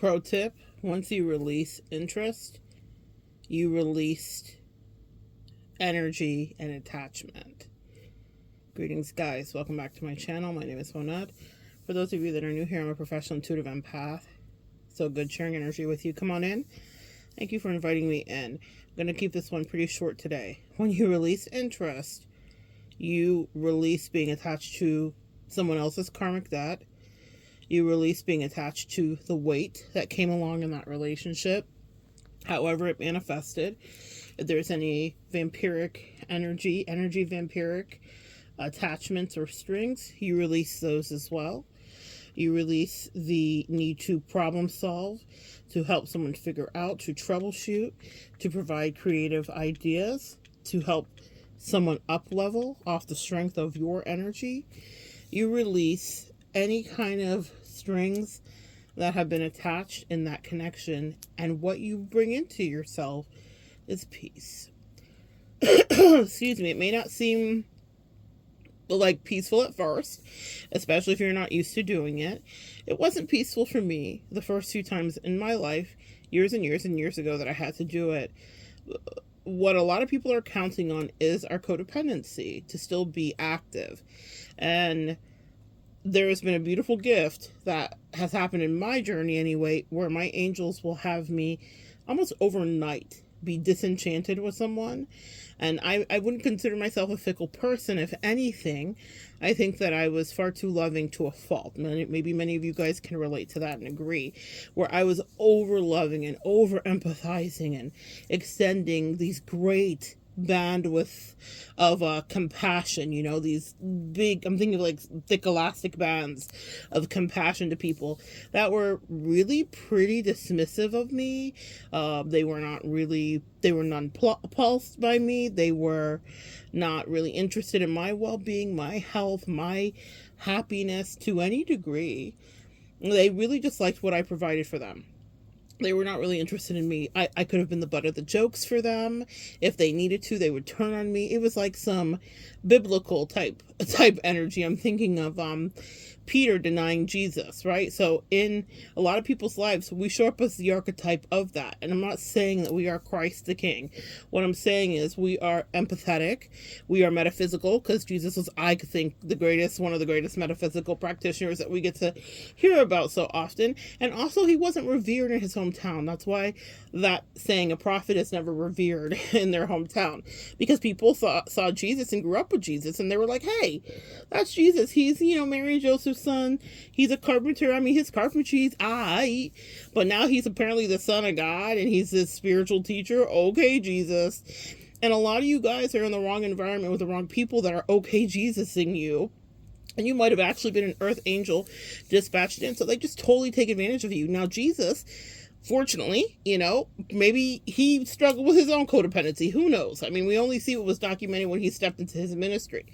Pro tip, once you release interest, you released energy and attachment. Greetings, guys. Welcome back to my channel. My name is Monette. For those of you that are new here, I'm a professional intuitive empath. So good sharing energy with you. Come on in. Thank you for inviting me in. I'm going to keep this one pretty short today. When you release interest, you release being attached to someone else's karmic debt. You release being attached to the weight that came along in that relationship, however it manifested. If there's any vampiric energy vampiric attachments or strings, you release those as well. You release the need to problem solve, to help someone figure out, to troubleshoot, to provide creative ideas, to help someone up level off the strength of your energy. You release any kind of strings that have been attached in that connection, and what you bring into yourself is peace. Excuse me. It may not seem like peaceful at first, especially if you're not used to doing it. It wasn't peaceful for me the first few times in my life, years and years and years ago, that I had to do it. What a lot of people are counting on is our codependency to still be active. And there has been a beautiful gift that has happened in my journey anyway, where my angels will have me almost overnight be disenchanted with someone. And I wouldn't consider myself a fickle person. If anything, I think that I was far too loving to a fault. Maybe many of you guys can relate to that and agree, where I was over loving and over empathizing and extending these great bandwidth of compassion, these big, I'm thinking of like thick elastic bands of compassion to people that were really pretty dismissive of me. They were nonplussed by me. They were not really interested in my well-being, my health, my happiness to any degree. They really just liked what I provided for them. They were not really interested in me. I could have been the butt of the jokes for them. If they needed to, they would turn on me. It was like some biblical type energy. I'm thinking of Peter denying Jesus, right? So in a lot of people's lives, we show up as the archetype of that. And I'm not saying that we are Christ the King. What I'm saying is we are empathetic. We are metaphysical, because Jesus was, I think, one of the greatest metaphysical practitioners that we get to hear about so often. And also, he wasn't revered in his hometown. That's why that saying, a prophet is never revered in their hometown, because people saw Jesus and grew up with Jesus, and they were like, hey, that's Jesus. He's, Mary and Joseph's son. He's a carpenter. I mean, his carpentry's aight, but now he's apparently the son of God, and he's this spiritual teacher. Okay, Jesus. And a lot of you guys are in the wrong environment with the wrong people that are okay Jesusing you. And you might have actually been an earth angel dispatched in. So they just totally take advantage of you. Now, Jesus, fortunately, maybe he struggled with his own codependency. Who knows? I mean, we only see what was documented when he stepped into his ministry.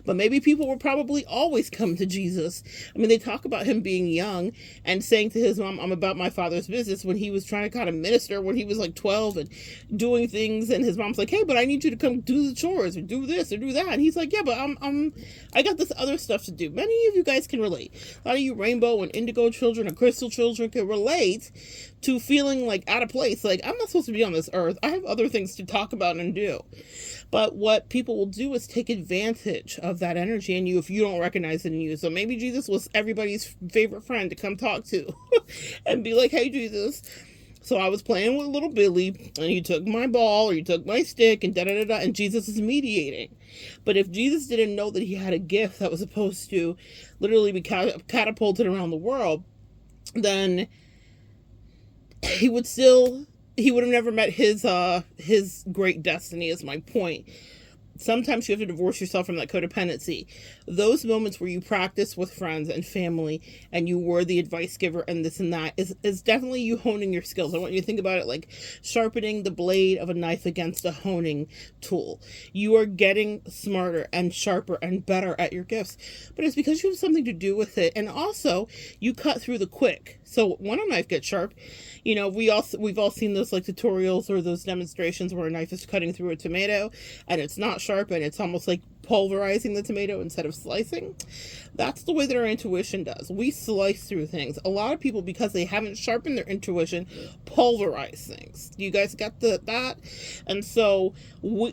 But maybe people will probably always come to Jesus. I mean, they talk about him being young and saying to his mom, I'm about my father's business, when he was trying to kind of minister when he was like 12 and doing things. And his mom's like, hey, but I need you to come do the chores or do this or do that. And he's like, yeah, but I got this other stuff to do. Many of you guys can relate. A lot of you rainbow and indigo children and crystal children can relate to feeling like out of place. Like, I'm not supposed to be on this earth. I have other things to talk about and do. But what people will do is take advantage of that energy in you if you don't recognize it in you. So maybe Jesus was everybody's favorite friend to come talk to and be like, hey, Jesus, so I was playing with little Billy, and you took my ball, or you took my stick, and da-da-da-da, and Jesus is mediating. But if Jesus didn't know that he had a gift that was supposed to literally be catapulted around the world, then he would have never met his great destiny, is my point. Sometimes you have to divorce yourself from that codependency. Those moments where you practice with friends and family and you were the advice giver and this and that is definitely you honing your skills. I want you to think about it like sharpening the blade of a knife against a honing tool. You are getting smarter and sharper and better at your gifts, but it's because you have something to do with it. And also you cut through the quick. So when a knife gets sharp, we've all seen those like tutorials or those demonstrations where a knife is cutting through a tomato and it's not sharpen, it's almost like pulverizing the tomato instead of slicing. That's the way that our intuition does. We slice through things. A lot of people, because they haven't sharpened their intuition, pulverize things. You guys got that? And so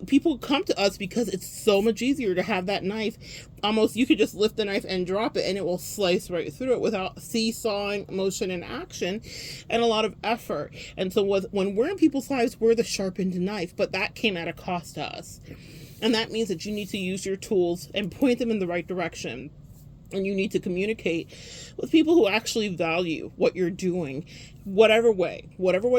people come to us because it's so much easier to have that knife. Almost, you could just lift the knife and drop it and it will slice right through it without seesawing motion and action and a lot of effort. And so when we're in people's lives, we're the sharpened knife, but that came at a cost to us. And that means that you need to use your tools and point them in the right direction. And you need to communicate with people who actually value what you're doing, whatever way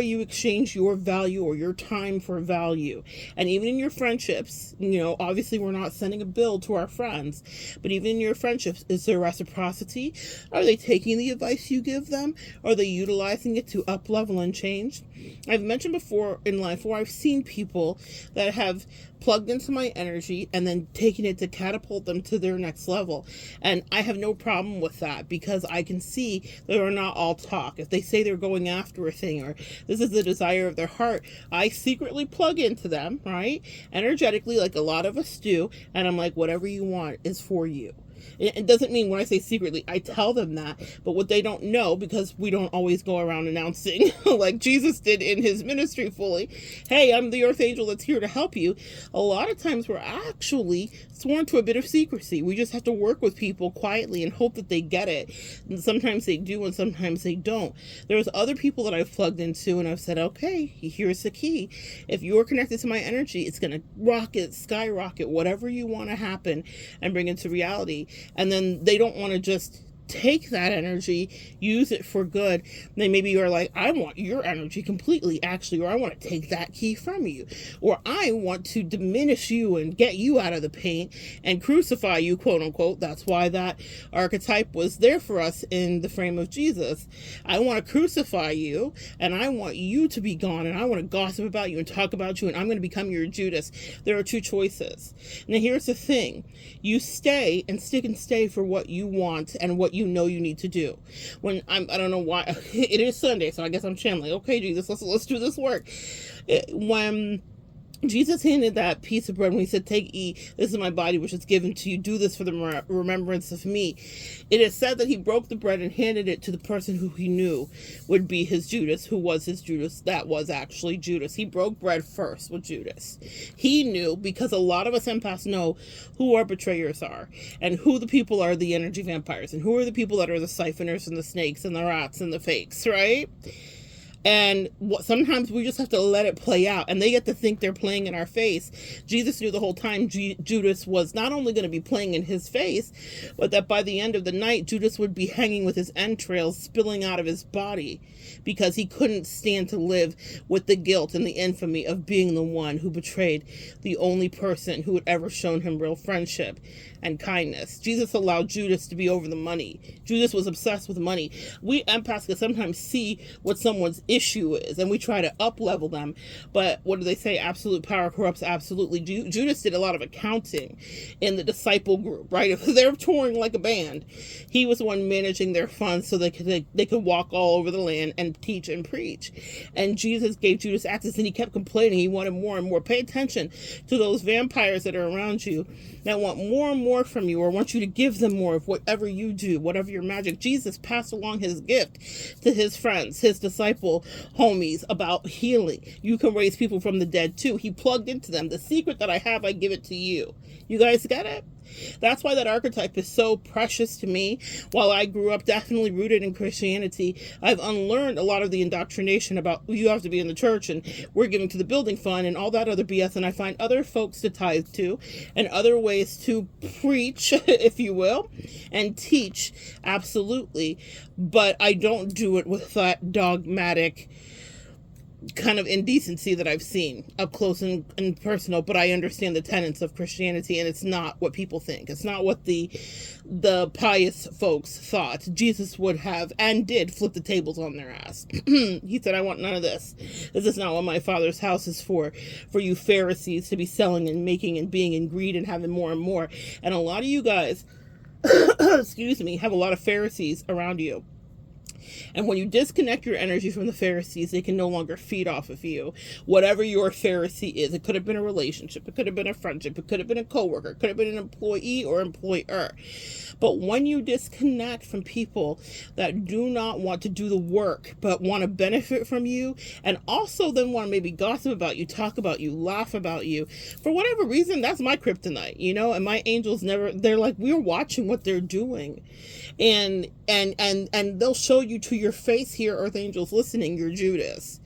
you exchange your value or your time for value. And even in your friendships, obviously we're not sending a bill to our friends, but even in your friendships, is there reciprocity? Are they taking the advice you give them? Are they utilizing it to up level and change? I've mentioned before in life where I've seen people that have plugged into my energy and then taken it to catapult them to their next level. And I have no problem with that because I can see they are not all talk. If they say they're going after a thing or this is the desire of their heart, I secretly plug into them, right? Energetically, like a lot of us do. And I'm like, whatever you want is for you. It doesn't mean when I say secretly, I tell them that, but what they don't know, because we don't always go around announcing like Jesus did in his ministry fully, hey, I'm the earth angel that's here to help you. A lot of times we're actually sworn to a bit of secrecy. We just have to work with people quietly and hope that they get it. And sometimes they do and sometimes they don't. There's other people that I've plugged into and I've said, okay, here's the key. If you're connected to my energy, it's going to skyrocket, whatever you want to happen and bring into reality. And then they don't want to just take that energy, use it for good. They maybe are like, I want your energy completely, actually, or I want to take that key from you, or I want to diminish you and get you out of the paint and crucify you, quote unquote. That's why that archetype was there for us in the frame of Jesus. I want to crucify you and I want you to be gone and I want to gossip about you and talk about you and I'm going to become your Judas. There are two choices. Now here's the thing. You stay and stay for what you want and what you know you need to do. When I don't know why, it is Sunday, so I guess I'm channeling. Okay, Jesus, let's do this work. When Jesus handed that piece of bread when he said, take, eat, this is my body which is given to you, do this for the remembrance of me. It is said that he broke the bread and handed it to the person who he knew would be his Judas, who was his Judas. That was actually Judas. He broke bread first with Judas. He knew, because a lot of us empaths know who our betrayers are and who the people are, the energy vampires, and who are the people that are the siphoners and the snakes and the rats and the fakes, right? And sometimes we just have to let it play out, and they get to think they're playing in our face. Jesus knew the whole time Judas was not only going to be playing in his face, but that by the end of the night, Judas would be hanging with his entrails spilling out of his body because he couldn't stand to live with the guilt and the infamy of being the one who betrayed the only person who had ever shown him real friendship and kindness. Jesus allowed Judas to be over the money. Judas was obsessed with money. We empaths can sometimes see what someone's issue is and we try to up level them, but what do they say? Absolute power corrupts absolutely. Judas did a lot of accounting in the disciple group, right? If they're touring like a band, he was the one managing their funds so they could walk all over the land and teach and preach. And Jesus gave Judas access and he kept complaining. He wanted more and more. Pay attention to those vampires that are around you that want more and more from you or want you to give them more of whatever you do, whatever your magic. Jesus passed along his gift to his friends, his disciple homies, about healing. You can raise people from the dead too. He plugged into them. The secret that I have, I give it to you. You guys get it? That's why that archetype is so precious to me. While I grew up definitely rooted in Christianity, I've unlearned a lot of the indoctrination about you have to be in the church and we're giving to the building fund and all that other BS, and I find other folks to tithe to and other ways to preach, if you will, and teach, absolutely, but I don't do it with that dogmatic kind of indecency that I've seen up close and personal. But I understand the tenets of Christianity, and it's not what people think. It's not what the pious folks thought. Jesus would have and did flip the tables on their ass. He said, I want none of this. This is not what my Father's house is for you Pharisees to be selling and making and being in greed and having more and more. And a lot of you guys excuse me, have a lot of Pharisees around you. And when you disconnect your energy from the Pharisees, they can no longer feed off of you. Whatever your Pharisee is, it could have been a relationship, it could have been a friendship, it could have been a coworker, it could have been an employee or employer. But when you disconnect from people that do not want to do the work, but want to benefit from you, and also then want to maybe gossip about you, talk about you, laugh about you, for whatever reason, that's my kryptonite, and my angels they're like, we're watching what they're doing. And they'll show you to your face here, earth angels listening, you're Judas.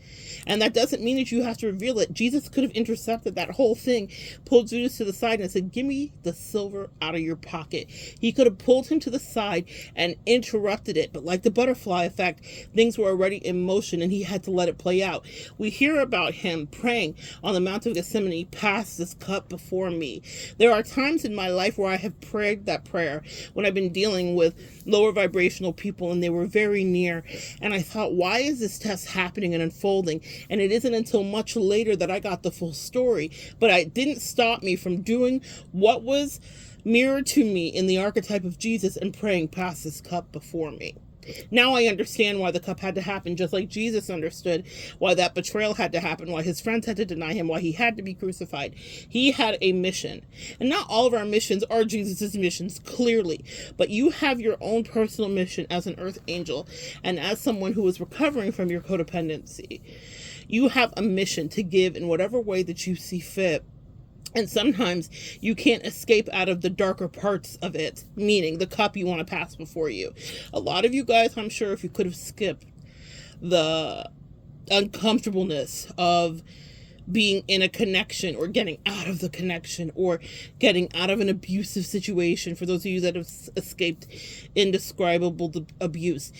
And that doesn't mean that you have to reveal it. Jesus could have intercepted that whole thing, pulled Judas to the side and said, give me the silver out of your pocket. He could have pulled him to the side and interrupted it. But like the butterfly effect, things were already in motion and he had to let it play out. We hear about him praying on the Mount of Gethsemane, pass this cup before me. There are times in my life where I have prayed that prayer when I've been dealing with lower vibrational people and they were very near. And I thought, why is this test happening and unfolding? And it isn't until much later that I got the full story. But it didn't stop me from doing what was mirrored to me in the archetype of Jesus and praying, pass this cup before me. Now I understand why the cup had to happen, just like Jesus understood why that betrayal had to happen, why his friends had to deny him, why he had to be crucified. He had a mission. And not all of our missions are Jesus's missions, clearly. But you have your own personal mission as an earth angel and as someone who is recovering from your codependency. You have a mission to give in whatever way that you see fit. And sometimes you can't escape out of the darker parts of it, meaning the cup you want to pass before you. A lot of you guys, I'm sure, if you could have skipped the uncomfortableness of being in a connection or getting out of the connection or getting out of an abusive situation, for those of you that have escaped indescribable abuse,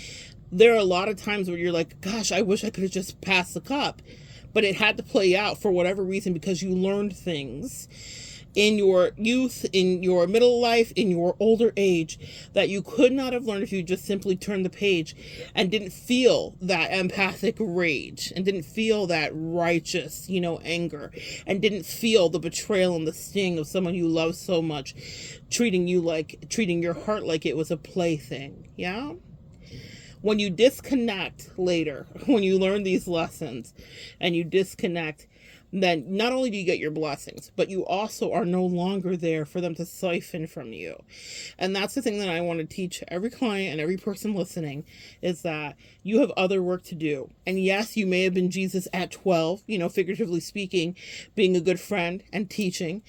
there are a lot of times where you're like, gosh, I wish I could have just passed the cup. But it had to play out for whatever reason because you learned things in your youth, in your middle life, in your older age that you could not have learned if you just simply turned the page and didn't feel that empathic rage and didn't feel that righteous, anger, and didn't feel the betrayal and the sting of someone you love so much treating your heart like it was a plaything. Yeah? When you disconnect later, when you learn these lessons and you disconnect, then not only do you get your blessings, but you also are no longer there for them to siphon from you. And that's the thing that I want to teach every client and every person listening, is that you have other work to do. And yes, you may have been Jesus at 12, figuratively speaking, being a good friend and teaching.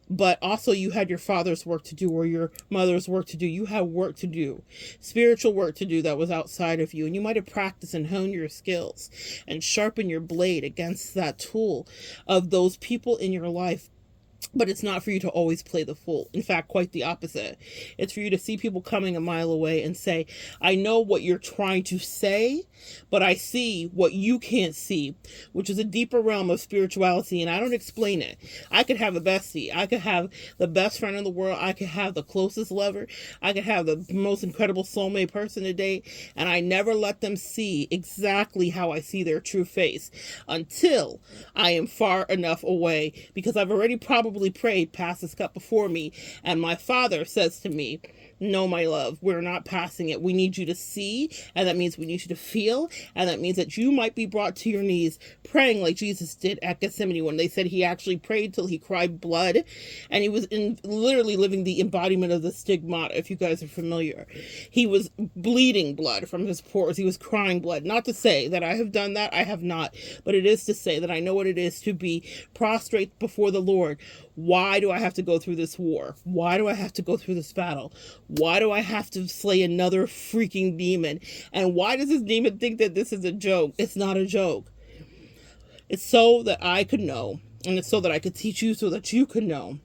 But also you had your father's work to do or your mother's work to do. You had work to do, spiritual work to do that was outside of you. And you might have practiced and honed your skills and sharpen your blade against that tool of those people in your life. But it's not for you to always play the fool. In fact, quite the opposite. It's for you to see people coming a mile away and say, I know what you're trying to say, but I see what you can't see, which is a deeper realm of spirituality, and I don't explain it. I could have a bestie. I could have the best friend in the world. I could have the closest lover. I could have the most incredible soulmate person to date, and I never let them see exactly how I see their true face until I am far enough away, because I've already probably prayed, pass this cup before me, and my father says to me, no, my love, we're not passing it. We need you to see, and that means we need you to feel, and that means that you might be brought to your knees praying like Jesus did at Gethsemane, when they said he actually prayed till he cried blood, and he was literally living the embodiment of the stigmata, if you guys are familiar. He was bleeding blood from his pores. He was crying blood. Not to say that I have done that. I have not. But it is to say that I know what it is to be prostrate before the Lord. Why do I have to go through this war? Why do I have to go through this battle? Why do I have to slay another freaking demon? And why does this demon think that this is a joke? It's not a joke. It's so that I could know, and it's so that I could teach you, so that you could know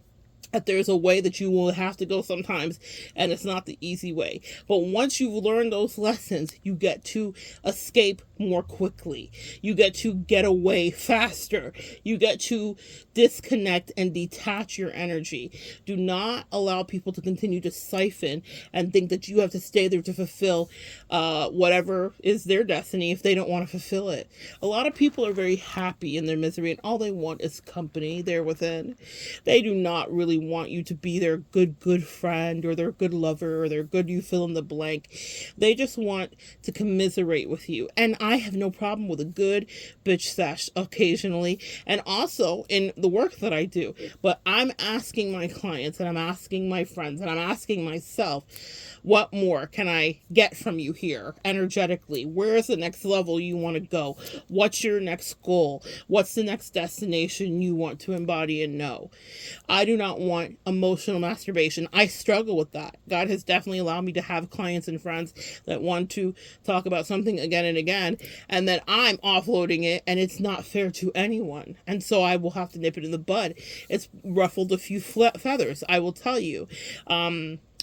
that there's a way that you will have to go sometimes, and it's not the easy way. But once you've learned those lessons, you get to escape more quickly. You get to get away faster. You get to disconnect and detach your energy. Do not allow people to continue to siphon and think that you have to stay there to fulfill whatever is their destiny if they don't want to fulfill it. A lot of people are very happy in their misery, and all they want is company there within. They do not really want you to be their good friend, or their good lover, or their good you fill in the blank. They just want to commiserate with you. And I have no problem with a good bitch sesh occasionally, and also in the work that I do. But I'm asking my clients, and I'm asking my friends, and I'm asking myself, what more can I get from you here energetically? Where's the next level you want to go? What's your next goal? What's the next destination you want to embody and know? I do not want emotional masturbation. I struggle with that. God has definitely allowed me to have clients and friends that want to talk about something again and again, and then I'm offloading it, and it's not fair to anyone. And so I will have to nip it in the bud. It's ruffled a few feathers, I will tell you.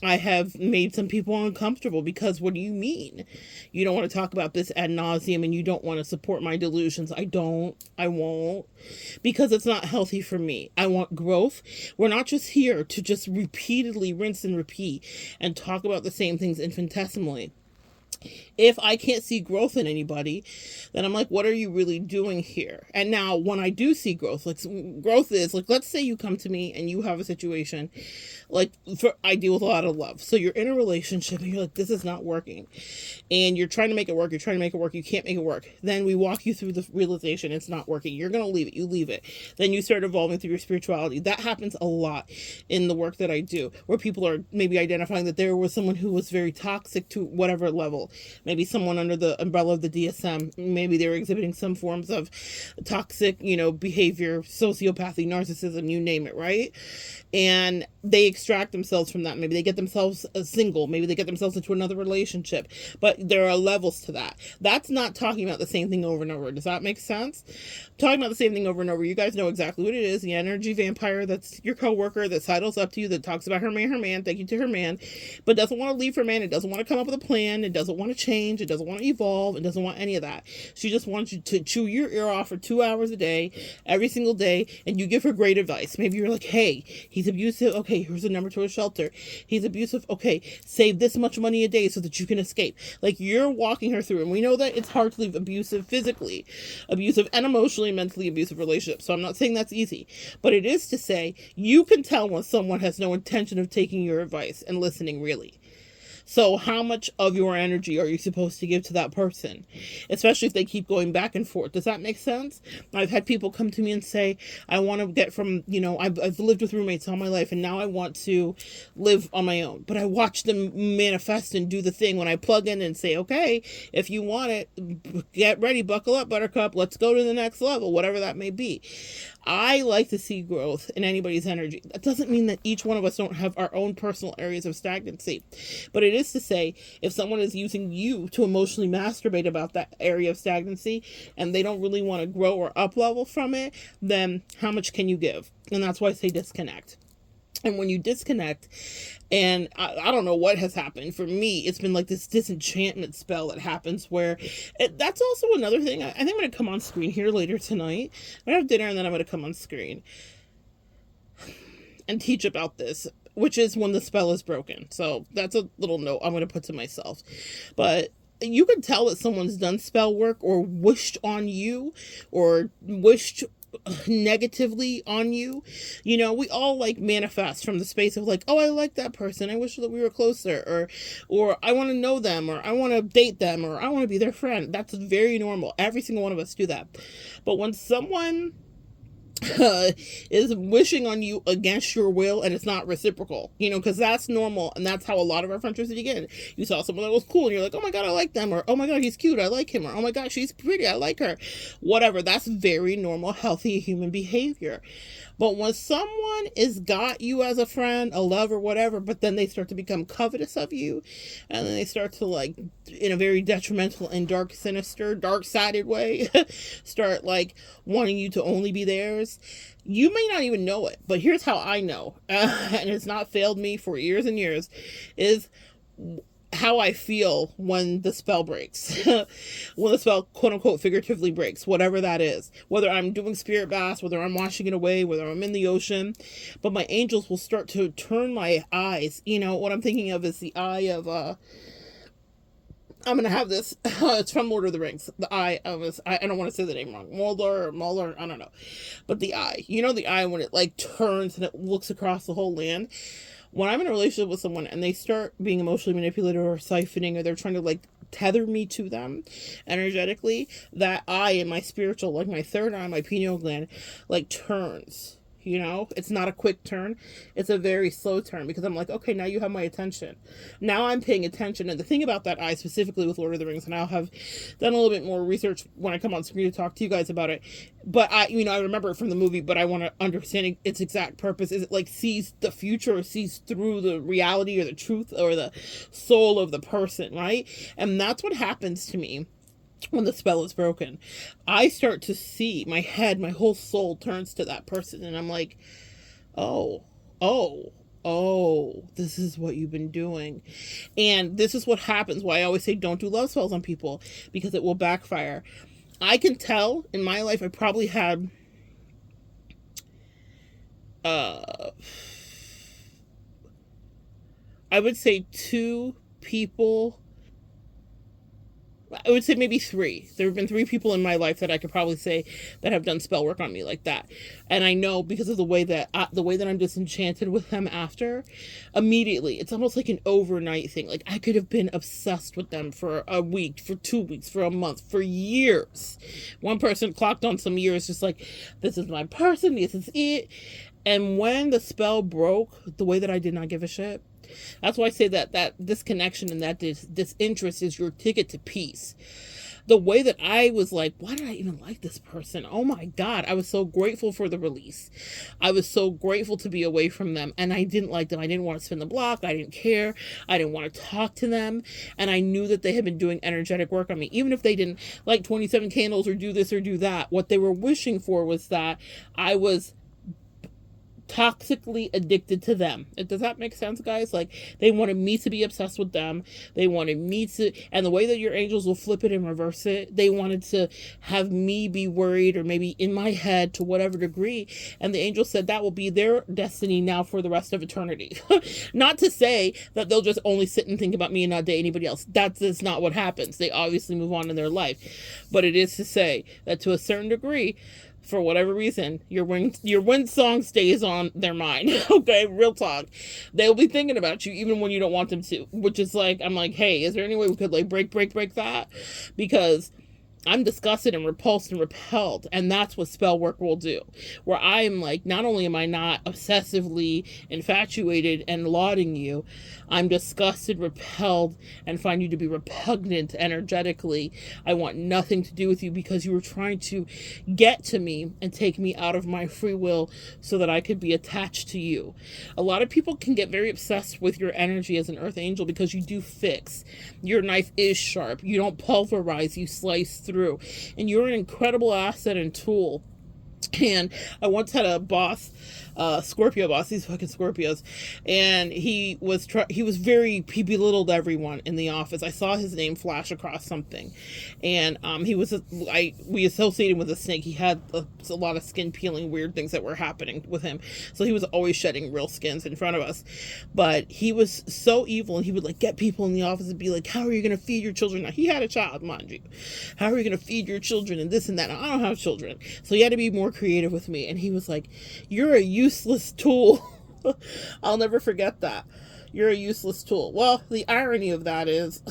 I have made some people uncomfortable because what do you mean? You don't want to talk about this ad nauseum, and you don't want to support my delusions. I won't, because it's not healthy for me. I want growth. We're not just here to just repeatedly rinse and repeat and talk about the same things infinitesimally. If I can't see growth in anybody, then I'm like, what are you really doing here? And now when I do see growth, like growth is like, let's say you come to me and you have a situation, like I deal with a lot of love. So you're in a relationship and you're like, this is not working. And you're trying to make it work. You can't make it work. Then we walk you through the realization it's not working. You're going to leave it. You leave it. Then you start evolving through your spirituality. That happens a lot in the work that I do, where people are maybe identifying that there was someone who was very toxic to whatever level. Maybe someone under the umbrella of the DSM, maybe they were exhibiting some forms of toxic, behavior, sociopathy, narcissism, you name it, right? And they extract themselves from that. Maybe they get themselves single. Maybe they get themselves into another relationship. But there are levels to that. That's not talking about the same thing over and over. Does that make sense? Talking about the same thing over and over. You guys know exactly what it is. The energy vampire that's your coworker that sidles up to you, that talks about her man, thank you to her man, but doesn't want to leave her man. It doesn't want to come up with a plan. It doesn't want to change. It doesn't want to evolve. It doesn't want any of that. She just wants you to chew your ear off for 2 hours a day, every single day, and you give her great advice. Maybe you're like, hey, he's abusive. Okay, here's a number to a shelter. He's abusive. Okay, save this much money a day so that you can escape. Like, you're walking her through, and we know that it's hard to leave abusive, physically abusive, and emotionally, mentally abusive relationships. So I'm not saying that's easy, but it is to say you can tell when someone has no intention of taking your advice and listening, really. So how much of your energy are you supposed to give to that person? Especially if they keep going back and forth. Does that make sense? I've had people come to me and say, I want to get from, I've lived with roommates all my life, and now I want to live on my own. But I watch them manifest and do the thing when I plug in and say, okay, if you want it, get ready, buckle up, buttercup, let's go to the next level, whatever that may be. I like to see growth in anybody's energy. That doesn't mean that each one of us don't have our own personal areas of stagnancy. But it is to say, if someone is using you to emotionally masturbate about that area of stagnancy, and they don't really want to grow or up level from it, then how much can you give? And that's why I say disconnect. And when you disconnect, and I don't know what has happened. For me, it's been like this disenchantment spell that happens where that's also another thing. I think I'm going to come on screen here later tonight. I'm going to have dinner, and then I'm going to come on screen and teach about this, which is when the spell is broken. So that's a little note I'm going to put to myself. But you can tell that someone's done spell work or wished on you or wished negatively on you. We all manifest from the space of oh, I like that person, I wish that we were closer, or I want to know them, or I want to date them, or I want to be their friend. That's very normal. Every single one of us do that. But when someone is wishing on you against your will, and it's not reciprocal, because that's normal, and that's how a lot of our friendships begin. You saw someone that was cool, and you're like, oh my god, I like them, or oh my god, he's cute, I like him, or oh my god, she's pretty, I like her, whatever. That's very normal, healthy human behavior. But when someone is got you as a friend, a lover, whatever, but then they start to become covetous of you, and then they start to in a very detrimental and dark-sided way, start wanting you to only be theirs, you may not even know it. But here's how I know, and it's not failed me for years and years, is how I feel when the spell breaks. When the spell, quote unquote, figuratively breaks, whatever that is. Whether I'm doing spirit baths, whether I'm washing it away, whether I'm in the ocean. But my angels will start to turn my eyes. What I'm thinking of is the eye of I'm gonna have this. It's from Lord of the Rings. The eye of this. I don't want to say the name wrong. Mulder. I don't know. But the eye. You know the eye when it like turns and it looks across the whole land. When I'm in a relationship with someone and they start being emotionally manipulative or siphoning, or they're trying to like tether me to them energetically, that eye in my spiritual, like my third eye, my pineal gland, like turns. You know, it's not a quick turn. It's a very slow turn, because I'm like, okay, now you have my attention. Now I'm paying attention. And the thing about that eye, specifically with Lord of the Rings, and I'll have done a little bit more research when I come on screen to talk to you guys about it. But I remember it from the movie, but I want to understand its exact purpose. Is it like sees the future, or sees through the reality or the truth or the soul of the person, right? And that's what happens to me when the spell is broken. I start to see my head, my whole soul turns to that person, and I'm like, oh, this is what you've been doing. And this is what happens, why I always say don't do love spells on people, because it will backfire. I can tell in my life I probably had I would say 2 people. I would say maybe 3. There have been 3 people in my life that I could probably say that have done spell work on me like that. And I know because of the way that I'm disenchanted with them after, immediately, it's almost like an overnight thing. Like I could have been obsessed with them for a week, for 2 weeks, for a month, for years. One person clocked on some years, just like, this is my person, this is it. And when the spell broke, the way that I did not give a shit, that's why I say that disconnection and that disinterest is your ticket to peace. The way that I was like, why did I even like this person? Oh my God. I was so grateful for the release. I was so grateful to be away from them. And I didn't like them. I didn't want to spin the block. I didn't care. I didn't want to talk to them. And I knew that they had been doing energetic work on me. Even if they didn't like 27 candles or do this or do that, what they were wishing for was that I was toxically addicted to them. Does that make sense, guys? Like they wanted me to be obsessed with them. They wanted me to, and the way that your angels will flip it and reverse it, they wanted to have me be worried, or maybe in my head to whatever degree. And the angel said that will be their destiny now for the rest of eternity. Not to say that they'll just only sit and think about me and not date anybody else. That's not what happens. They obviously move on in their life. But it is to say that to a certain degree, for whatever reason, your wind song stays on their mind. Okay, real talk. They'll be thinking about you even when you don't want them to, which is like, I'm like, hey, is there any way we could like break that? Because I'm disgusted and repulsed and repelled, and that's what spell work will do. Where I'm like, not only am I not obsessively infatuated and lauding you, I'm disgusted, repelled, and find you to be repugnant energetically. I want nothing to do with you because you were trying to get to me and take me out of my free will so that I could be attached to you. A lot of people can get very obsessed with your energy as an earth angel because you do fix. Your knife is sharp. You don't pulverize, you slice through. And you're an incredible asset and tool. And I once had a boss, Scorpio boss, these fucking Scorpios, and he belittled everyone in the office. I saw his name flash across something, and we associated him with a snake. He had a lot of skin peeling, weird things that were happening with him, so he was always shedding real skins in front of us. But he was so evil, and he would like get people in the office and be like, how are you going to feed your children? Now he had a child, mind you. How are you going to feed your children and this and that? Now, I don't have children, so he had to be more creative with me. And he was like, you're a useless tool. I'll never forget that. You're a useless tool. Well, the irony of that is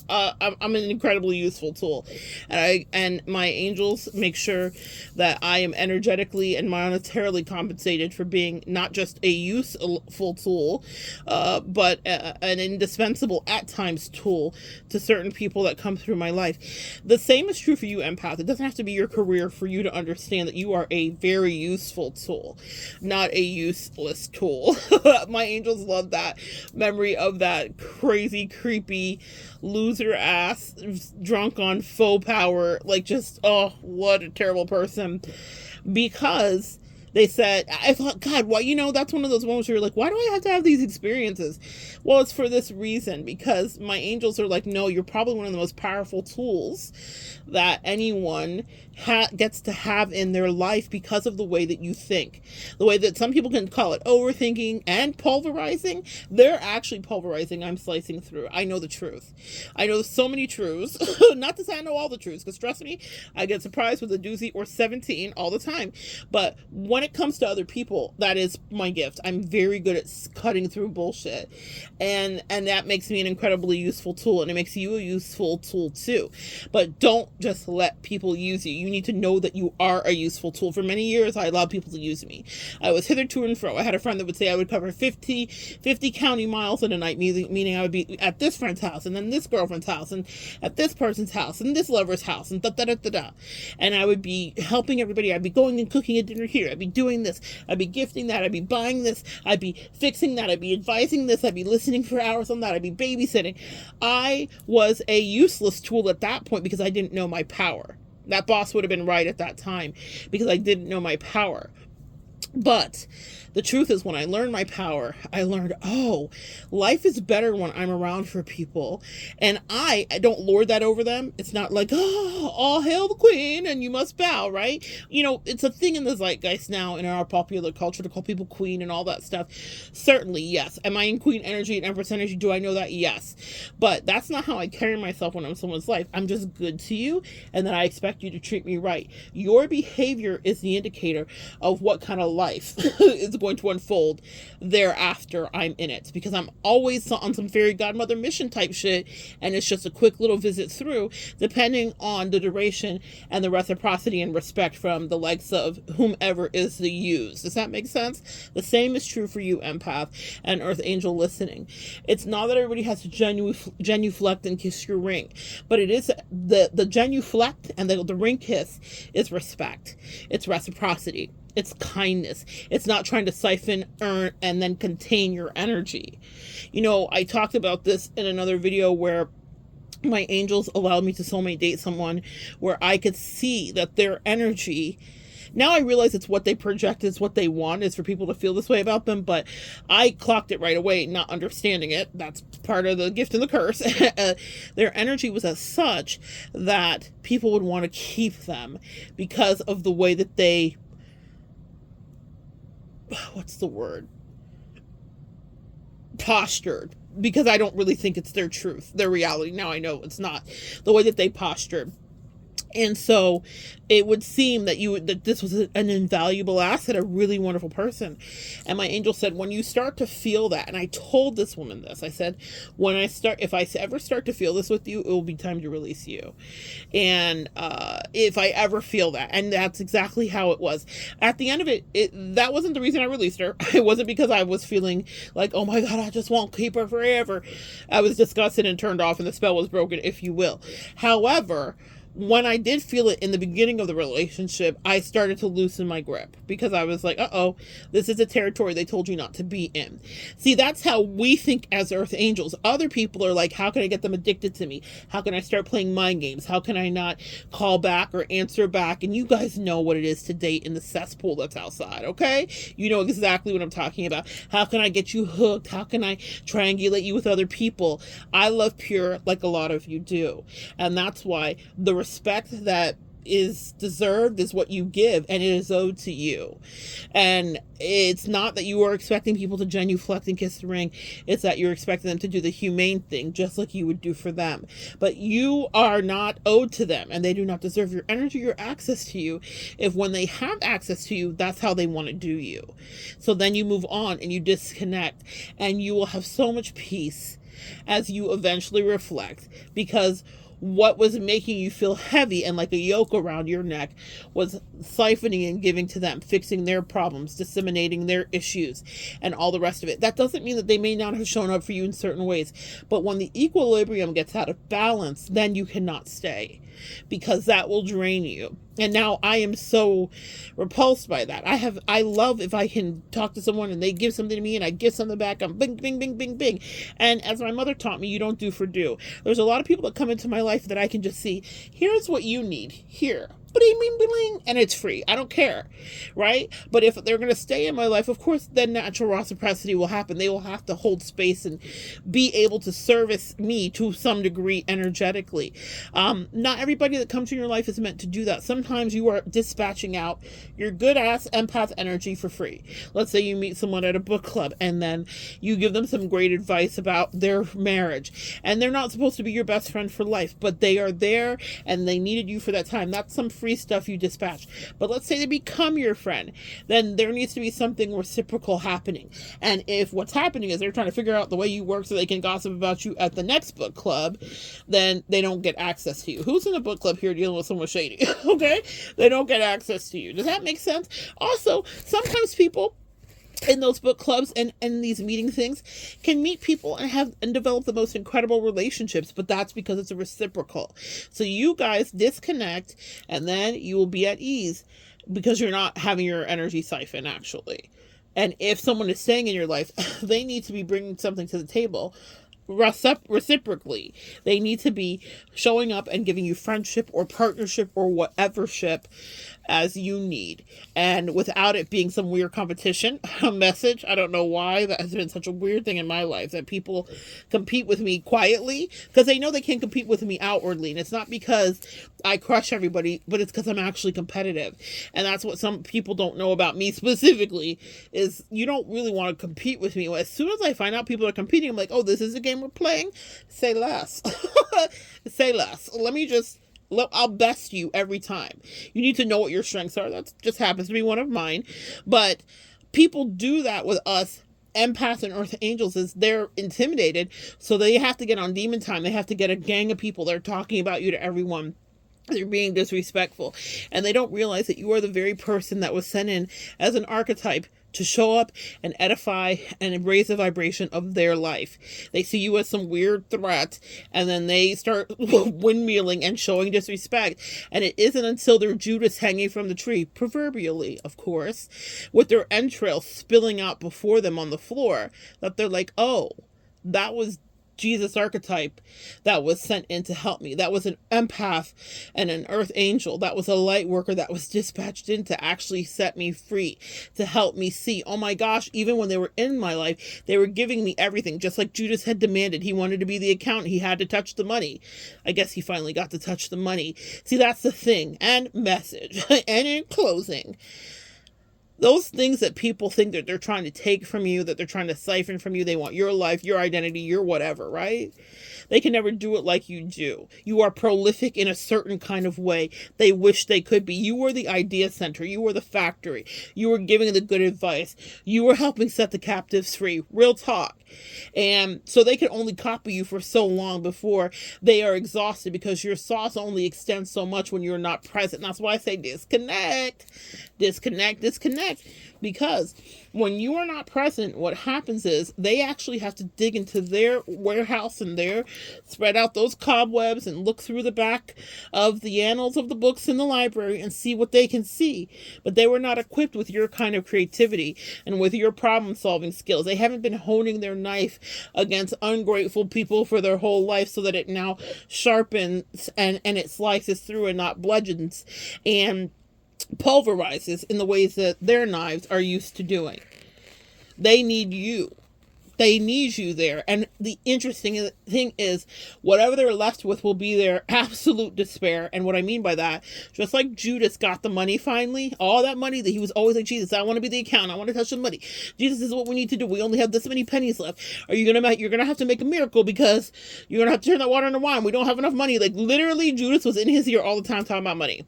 I'm an incredibly useful tool, and my angels make sure that I am energetically and monetarily compensated for being not just a useful tool, but an indispensable at times tool to certain people that come through my life. The same is true for you, empath. It doesn't have to be your career for you to understand that you are a very useful tool, not a useless tool. My angels love that memory of that crazy, creepy, loser ass, drunk on faux power, like just, oh, what a terrible person. Because They said, I thought, God, why, that's one of those moments where you're like, why do I have to have these experiences? Well, it's for this reason, because my angels are like, no, you're probably one of the most powerful tools that anyone gets to have in their life because of the way that you think. The way that some people can call it overthinking and pulverizing. They're actually pulverizing. I'm slicing through. I know the truth. I know so many truths. Not to say I know all the truths, because trust me, I get surprised with a doozy or 17 all the time. But when it comes to other people, that is my gift. I'm very good at cutting through bullshit. And that makes me an incredibly useful tool, and it makes you a useful tool too. But don't just let people use you. You need to know that you are a useful tool. For many years, I allowed people to use me. I was hither to and fro. I had a friend that would say I would cover 50 county miles in a night, meaning I would be at this friend's house, and then this girlfriend's house, and at this person's house, and this lover's house, and da-da-da-da-da. And I would be helping everybody. I'd be going and cooking a dinner here. I'd be doing this. I'd be gifting that. I'd be buying this. I'd be fixing that. I'd be advising this. I'd be listening for hours on that. I'd be babysitting. I was a useless tool at that point because I didn't know my power. That boss would have been right at that time because I didn't know my power. But the truth is, when I learned my power, I learned, oh, life is better when I'm around for people. And I don't lord that over them. It's not like, oh, all hail the queen and you must bow, right? It's a thing in the zeitgeist now in our popular culture to call people queen and all that stuff. Certainly, yes. Am I in queen energy and empress energy? Do I know that? Yes. But that's not how I carry myself when I'm in someone's life. I'm just good to you, and then I expect you to treat me right. Your behavior is the indicator of what kind of life is going to unfold thereafter I'm in it, because I'm always on some fairy godmother mission type shit, and it's just a quick little visit through, depending on the duration and the reciprocity and respect from the likes of whomever is the used. Does that make sense? The same is true for you, empath and earth angel listening. It's not that everybody has to genuflect and kiss your ring, but it is the genuflect and the ring kiss is respect. It's reciprocity. It's kindness. It's not trying to siphon, earn, and then contain your energy. I talked about this in another video where my angels allowed me to soulmate date someone where I could see that their energy. Now I realize it's what they project, it's what they want, is for people to feel this way about them, but I clocked it right away, not understanding it. That's part of the gift and the curse. Their energy was as such that people would want to keep them because of the way that they, what's the word? Postured. Because I don't really think it's their truth, their reality. Now I know it's not. The way that they postured. And so it would seem that this was an invaluable asset, a really wonderful person. And my angel said, when you start to feel that, and I told this woman this, I said, if I ever start to feel this with you, it will be time to release you. And if I ever feel that, and that's exactly how it was. At the end of it, that wasn't the reason I released her. It wasn't because I was feeling like, oh my God, I just won't keep her forever. I was disgusted and turned off, and the spell was broken, if you will. However, when I did feel it in the beginning of the relationship, I started to loosen my grip because I was like, uh-oh, this is a territory they told you not to be in. See, that's how we think as earth angels. Other people are like, how can I get them addicted to me? How can I start playing mind games? How can I not call back or answer back? And you guys know what it is to date in the cesspool that's outside, okay? You know exactly what I'm talking about. How can I get you hooked? How can I triangulate you with other people? I love pure like a lot of you do. And that's why the respect that is deserved is what you give, and it is owed to you. And it's not that you are expecting people to genuflect and kiss the ring. It's that you're expecting them to do the humane thing, just like you would do for them. But you are not owed to them, and they do not deserve your energy or access to you if when they have access to you, that's how they want to do you. So then you move on and you disconnect, and you will have so much peace as you eventually reflect, because what was making you feel heavy and like a yoke around your neck was siphoning and giving to them, fixing their problems, disseminating their issues, and all the rest of it. That doesn't mean that they may not have shown up for you in certain ways, but when the equilibrium gets out of balance, then you cannot stay, because that will drain you. And now I am so repulsed by that. I love if I can talk to someone and they give something to me and I give something back. I'm bing, bing, bing, bing, bing. And as my mother taught me, you don't do for do. There's a lot of people that come into my life that I can just see, here's what you need. Here. bling, bling, bling, and it's free. I don't care, right? But if they're going to stay in my life, of course, then natural reciprocity will happen. They will have to hold space and be able to service me to some degree energetically. Not everybody that comes in your life is meant to do that. Sometimes you are dispatching out your good ass empath energy for free. Let's say you meet someone at a book club and then you give them some great advice about their marriage, and they're not supposed to be your best friend for life, but they are there and they needed you for that time. That's some free stuff you dispatch. But let's say they become your friend, then there needs to be something reciprocal happening. And if what's happening is they're trying to figure out the way you work so they can gossip about you at the next book club, then they don't get access to you. Who's in a book club here dealing with someone shady? Okay? They don't get access to you. Does that make sense? Also, sometimes people in those book clubs and these meeting things can meet people and develop the most incredible relationships, but that's because it's a reciprocal. So you guys disconnect and then you will be at ease because you're not having your energy siphon actually. And if someone is staying in your life, they need to be bringing something to the table reciprocally. They need to be showing up and giving you friendship or partnership or whatever ship as you need, and without it being some weird competition message. I don't know why that has been such a weird thing in my life, that people compete with me quietly because they know they can't compete with me outwardly, and it's not because I crush everybody, but it's because I'm actually competitive. And that's what some people don't know about me specifically, is you don't really want to compete with me. As soon as I find out people are competing, I'm like, oh, this is a game we're playing? Say less. Say less. I'll best you every time. You need to know what your strengths are. That just happens to be one of mine. But people do that with us empaths and earth angels, is they're intimidated. So they have to get on demon time. They have to get a gang of people. They're talking about you to everyone. They're being disrespectful. And they don't realize that you are the very person that was sent in as an archetype to show up and edify and raise the vibration of their life. They see you as some weird threat, and then they start windmilling and showing disrespect. And it isn't until they're Judas hanging from the tree, proverbially, of course, with their entrails spilling out before them on the floor, that they're like, oh, that was Jesus archetype that was sent in to help me. That was an empath and an earth angel. That was a light worker that was dispatched in to actually set me free, to help me see, oh my gosh, even when they were in my life, they were giving me everything, just like Judas had demanded. He wanted to be the accountant. He had to touch the money. I guess he finally got to touch the money. See, that's the thing. And message. And in closing, those things that people think that they're trying to take from you, that they're trying to siphon from you, they want your life, your identity, your whatever, right? They can never do it like you do. You are prolific in a certain kind of way. They wish they could be. You were the idea center. You were the factory. You were giving the good advice. You were helping set the captives free. Real talk. And so they can only copy you for so long before they are exhausted, because your sauce only extends so much when you're not present. And that's why I say disconnect. Because when you are not present, what happens is they actually have to dig into their warehouse and spread out those cobwebs and look through the back of the annals of the books in the library and see what they can see. But they were not equipped with your kind of creativity and with your problem solving skills. They haven't been honing their knife against ungrateful people for their whole life, so that it now sharpens and it slices through and not bludgeons and pulverizes in the ways that their knives are used to doing. They need you. They need you there. And the interesting thing is, whatever they're left with will be their absolute despair. And what I mean by that, just like Judas got the money finally, all that money that he was always like, Jesus, I want to be the accountant. I want to touch the money. Jesus, this is what we need to do. We only have this many pennies left. You're going to have to make a miracle, because you're going to have to turn that water into wine. We don't have enough money. Like, literally, Judas was in his ear all the time talking about money.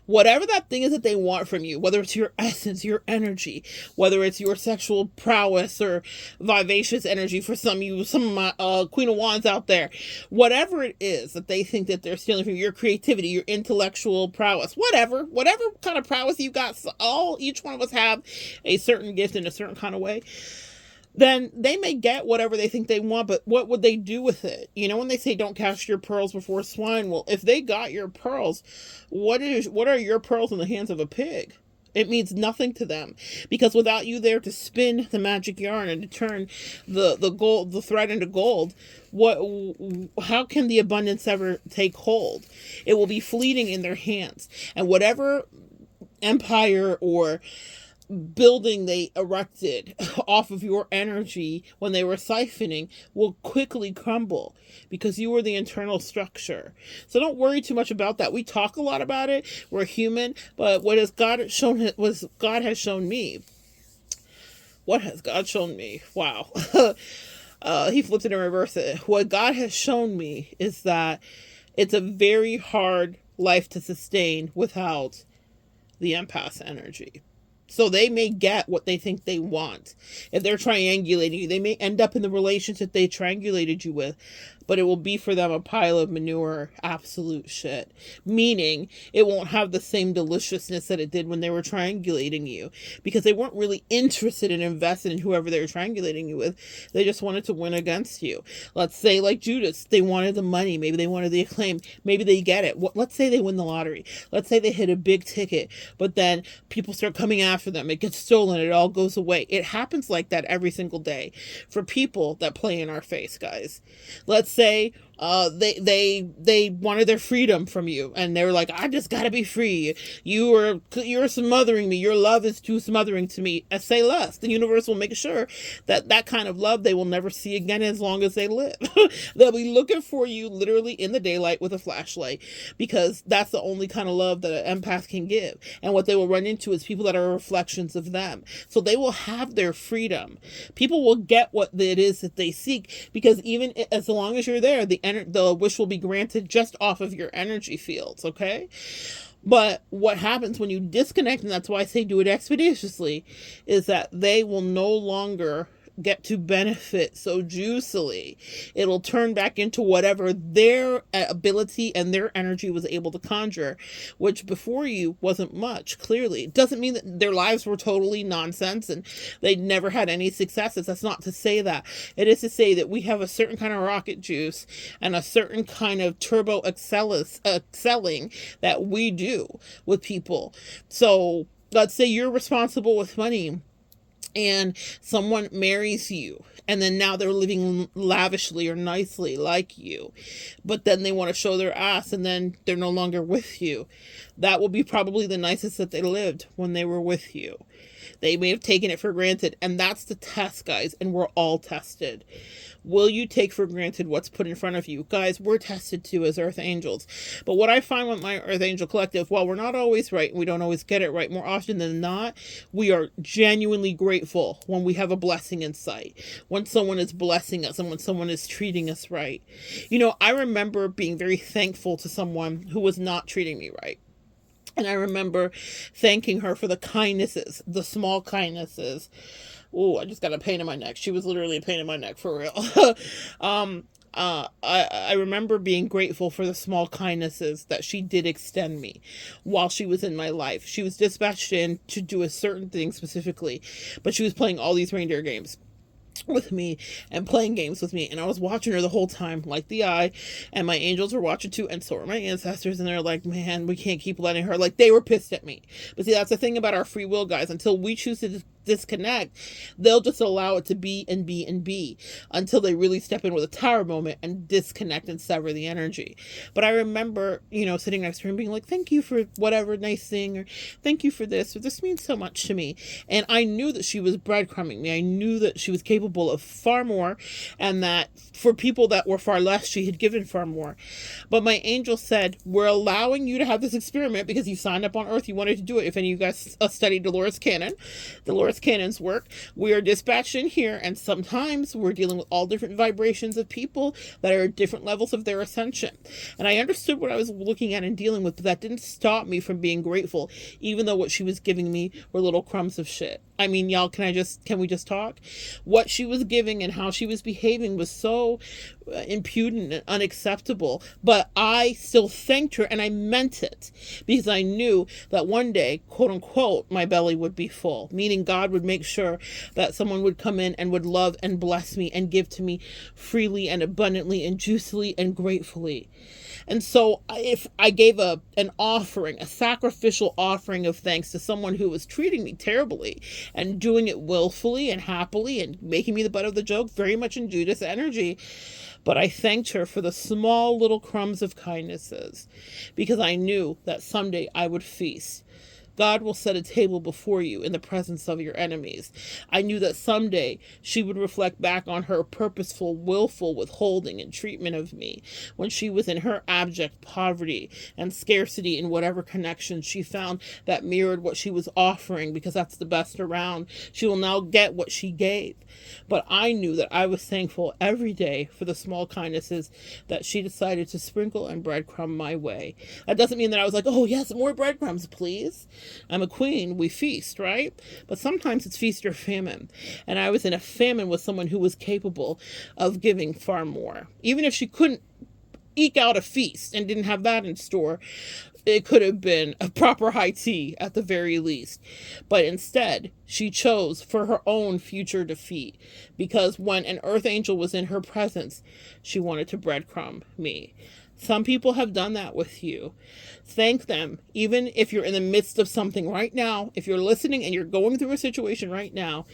Whatever that thing is that they want from you, whether it's your essence, your energy, whether it's your sexual prowess or vivacious energy for some of my Queen of Wands out there, whatever it is that they think that they're stealing from you, your creativity, your intellectual prowess, whatever kind of prowess you got, each one of us have a certain gift in a certain kind of way. Then they may get whatever they think they want, but what would they do with it? You know, when they say don't cast your pearls before swine, well, if they got your pearls, what are your pearls in the hands of a pig? It means nothing to them, because without you there to spin the magic yarn and to turn the thread into gold, how can the abundance ever take hold? It will be fleeting in their hands. And whatever empire or building they erected off of your energy when they were siphoning will quickly crumble, because you were the internal structure. So don't worry too much about that. We talk a lot about it. We're human, but what has God has shown me? What has God shown me? Wow. He flipped it and reversed it. What God has shown me is that it's a very hard life to sustain without the empath energy. So they may get what they think they want. If they're triangulating you, they may end up in the relationship they triangulated you with, but it will be for them a pile of manure, absolute shit. Meaning, it won't have the same deliciousness that it did when they were triangulating you, because they weren't really interested in investing in whoever they were triangulating you with. They just wanted to win against you. Let's say, like Judas, they wanted the money. Maybe they wanted the acclaim. Maybe they get it. Let's say they win the lottery. Let's say they hit a big ticket, but then people start coming after them. It gets stolen. It all goes away. It happens like that every single day for people that play in our face, guys. Let's say they wanted their freedom from you, and they were like, I just gotta be free. You're smothering me. Your love is too smothering to me. I say less. The universe will make sure that kind of love they will never see again as long as they live. They'll be looking for you literally in the daylight with a flashlight, because that's the only kind of love that an empath can give. And what they will run into is people that are reflections of them. So they will have their freedom. People will get what it is that they seek, because even as long as you're there, the wish will be granted just off of your energy fields, okay? But what happens when you disconnect, and that's why I say do it expeditiously, is that they will no longer get to benefit so juicily. It'll turn back into whatever their ability and their energy was able to conjure, which before you wasn't much, clearly. It doesn't mean that their lives were totally nonsense and they never had any successes. That's not to say that. It is to say that we have a certain kind of rocket juice and a certain kind of turbo excelling that we do with people. So let's say you're responsible with money, and someone marries you, and then now they're living lavishly or nicely like you, but then they want to show their ass, and then they're no longer with you. That will be probably the nicest that they lived when they were with you. They may have taken it for granted, and that's the test, guys, and we're all tested. Will you take for granted what's put in front of you? Guys, we're tested too as Earth Angels. But what I find with my Earth Angel Collective, while we're not always right, and we don't always get it right, more often than not, we are genuinely grateful when we have a blessing in sight, when someone is blessing us, and when someone is treating us right. You know, I remember being very thankful to someone who was not treating me right. And I remember thanking her for the kindnesses, the small kindnesses. Oh, I just got a pain in my neck. She was literally a pain in my neck, for real. I remember being grateful for the small kindnesses that she did extend me while she was in my life. She was dispatched in to do a certain thing specifically, but she was playing all these reindeer games with me and playing games with me, and I was watching her the whole time like the eye, and my angels were watching too, and so were my ancestors, and they're like, man, we can't keep letting her, like, they were pissed at me. But see, that's the thing about our free will, guys. Until we choose to disconnect, they'll just allow it to be and be and be until they really step in with a tower moment and disconnect and sever the energy. But I remember, you know, sitting next to her and being like, thank you for whatever nice thing, or thank you for this, or this means so much to me. And I knew that she was breadcrumbing me. I knew that she was capable of far more, and that for people that were far less, she had given far more. But my angel said, we're allowing you to have this experiment because you signed up on Earth, you wanted to do it. If any of you guys study Dolores Cannon's work, we are dispatched in here, and sometimes we're dealing with all different vibrations of people that are at different levels of their ascension. And I understood what I was looking at and dealing with, but that didn't stop me from being grateful, even though what she was giving me were little crumbs of shit. I mean, y'all, can we just talk? What she was giving and how she was behaving was so impudent and unacceptable. But I still thanked her, and I meant it, because I knew that one day, quote unquote, my belly would be full, meaning God would make sure that someone would come in and would love and bless me and give to me freely and abundantly and juicily and gratefully. And so if I gave an offering, a sacrificial offering of thanks to someone who was treating me terribly and doing it willfully and happily and making me the butt of the joke, very much in Judas energy, but I thanked her for the small little crumbs of kindnesses, because I knew that someday I would feast. God will set a table before you in the presence of your enemies. I knew that someday she would reflect back on her purposeful, willful withholding and treatment of me when she was in her abject poverty and scarcity in whatever connections she found that mirrored what she was offering, because that's the best around. She will now get what she gave. But I knew that I was thankful every day for the small kindnesses that she decided to sprinkle and breadcrumb my way. That doesn't mean that I was like, oh yes, more breadcrumbs, please. I'm a queen, we feast, right? But sometimes it's feast or famine. And I was in a famine with someone who was capable of giving far more. Even if she couldn't eke out a feast and didn't have that in store, it could have been a proper high tea at the very least. But instead, she chose for her own future defeat, because when an earth angel was in her presence, she wanted to breadcrumb me. Some people have done that with you. Thank them, even if you're in the midst of something right now. If you're listening and you're going through a situation right now,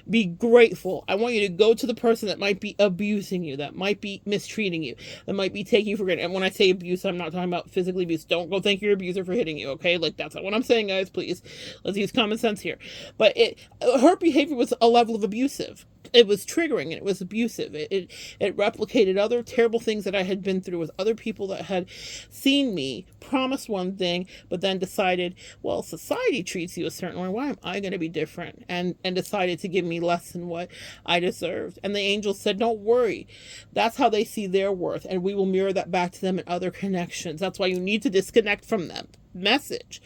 be grateful. I want you to go to the person that might be abusing you, that might be mistreating you, that might be taking you for granted. And when I say abuse, I'm not talking about physically abuse. Don't go thank your abuser for hitting you, okay? Like, that's not what I'm saying, guys. Please, let's use common sense here. But her behavior was a level of abusive. It was triggering and it was abusive. It replicated other terrible things that I had been through with other people that had seen me, promised one thing, but then decided, well, society treats you a certain way. Why am I going to be different? And decided to give me less than what I deserved. And the angels said, don't worry. That's how they see their worth. And we will mirror that back to them in other connections. That's why you need to disconnect from them. Message.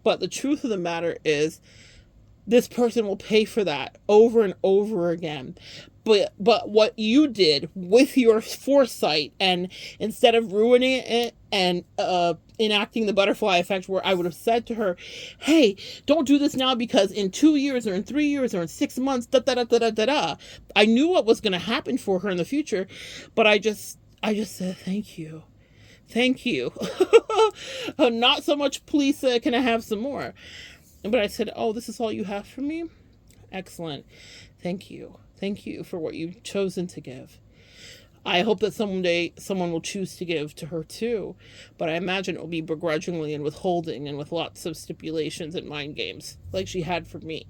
But the truth of the matter is, this person will pay for that over and over again. But what you did with your foresight, and instead of ruining it and enacting the butterfly effect, where I would have said to her, hey, don't do this now because in 2 years or in 3 years or in 6 months, I knew what was going to happen for her in the future, but I just said, thank you. Thank you. Not so much, please, can I have some more? But I said, oh, this is all you have for me? Excellent. Thank you. Thank you for what you've chosen to give. I hope that someday someone will choose to give to her too. But I imagine it will be begrudgingly and withholding and with lots of stipulations and mind games like she had for me.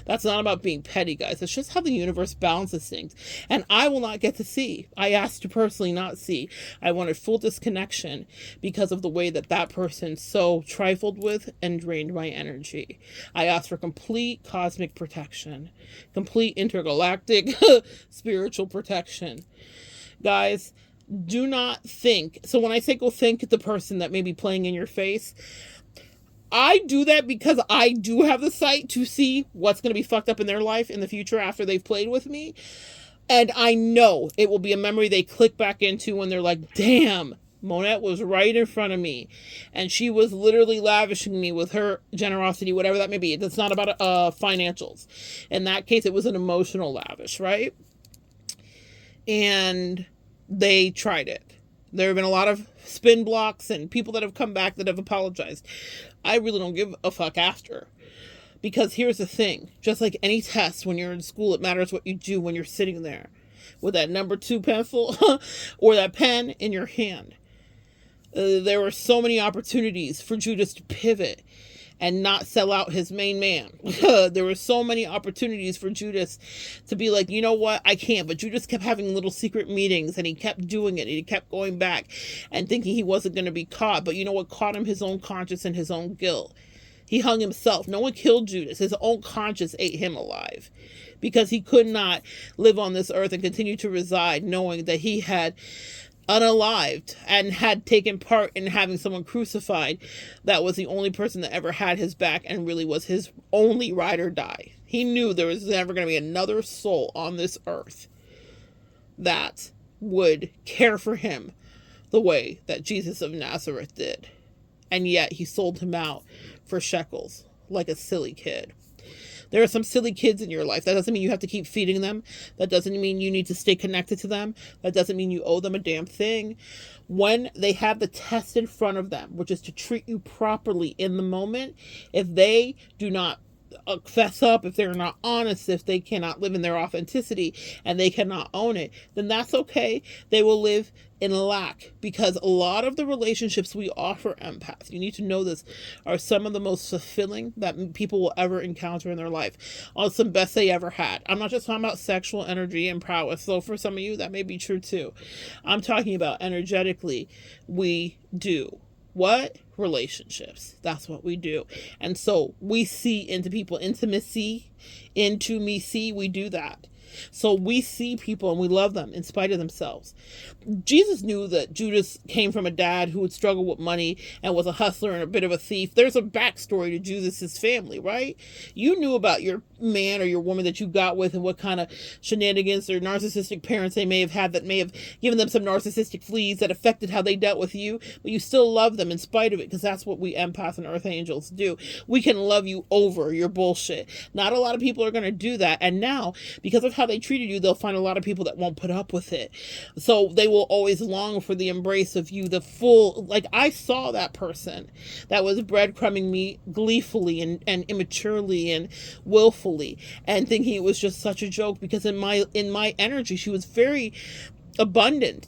That's not about being petty, guys. It's just how the universe balances things. And I will not get to see. I asked to personally not see. I wanted full disconnection because of the way that that person so trifled with and drained my energy. I asked for complete cosmic protection, complete intergalactic spiritual protection. Guys, do not think. So when I say go think the person that may be playing in your face, I do that because I do have the sight to see what's going to be fucked up in their life in the future after they've played with me. And I know it will be a memory they click back into when they're like, damn, Monette was right in front of me. And she was literally lavishing me with her generosity, whatever that may be. It's not about financials. In that case, it was an emotional lavish, right? And they tried it. There have been a lot of spin blocks and people that have come back that have apologized. I really don't give a fuck after. Because here's the thing. Just like any test when you're in school, it matters what you do when you're sitting there with that number 2 pencil or that pen in your hand. There were so many opportunities for Judas to pivot and not sell out his main man. There were so many opportunities for Judas to be like, you know what, I can't. But Judas kept having little secret meetings, and he kept doing it. And he kept going back and thinking he wasn't going to be caught. But you know what caught him? His own conscience and his own guilt. He hung himself. No one killed Judas. His own conscience ate him alive, because he could not live on this earth and continue to reside knowing that he had unalived and had taken part in having someone crucified that was the only person that ever had his back and really was his only ride or die. He knew there was never going to be another soul on this earth that would care for him the way that Jesus of Nazareth did. And yet he sold him out for shekels like a silly kid. There are some silly kids in your life. That doesn't mean you have to keep feeding them. That doesn't mean you need to stay connected to them. That doesn't mean you owe them a damn thing. When they have the test in front of them, which is to treat you properly in the moment, if they do not fess up, if they're not honest, if they cannot live in their authenticity and they cannot own it, then that's okay. They will live in lack, because a lot of the relationships we offer empaths, you need to know this, are some of the most fulfilling that people will ever encounter in their life. Also, the best they ever had. I'm not just talking about sexual energy and prowess, so for some of you that may be true too. I'm talking about energetically. We do what? Relationships. That's what we do. And so we see into people, intimacy, into me see, we do that. So we see people and we love them in spite of themselves. Jesus knew that Judas came from a dad who would struggle with money and was a hustler and a bit of a thief. There's a backstory to Judas's family, right? You knew about your man or your woman that you got with and what kind of shenanigans or narcissistic parents they may have had that may have given them some narcissistic fleas that affected how they dealt with you, but you still love them in spite of it, because that's what we empaths and earth angels do. We can love you over your bullshit. Not a lot of people are going to do that. And now, because of how they treated you, they'll find a lot of people that won't put up with it. So they will always long for the embrace of you, the full, like I saw that person that was breadcrumbing me gleefully and immaturely and willfully, and thinking it was just such a joke, because in my energy, she was very abundant,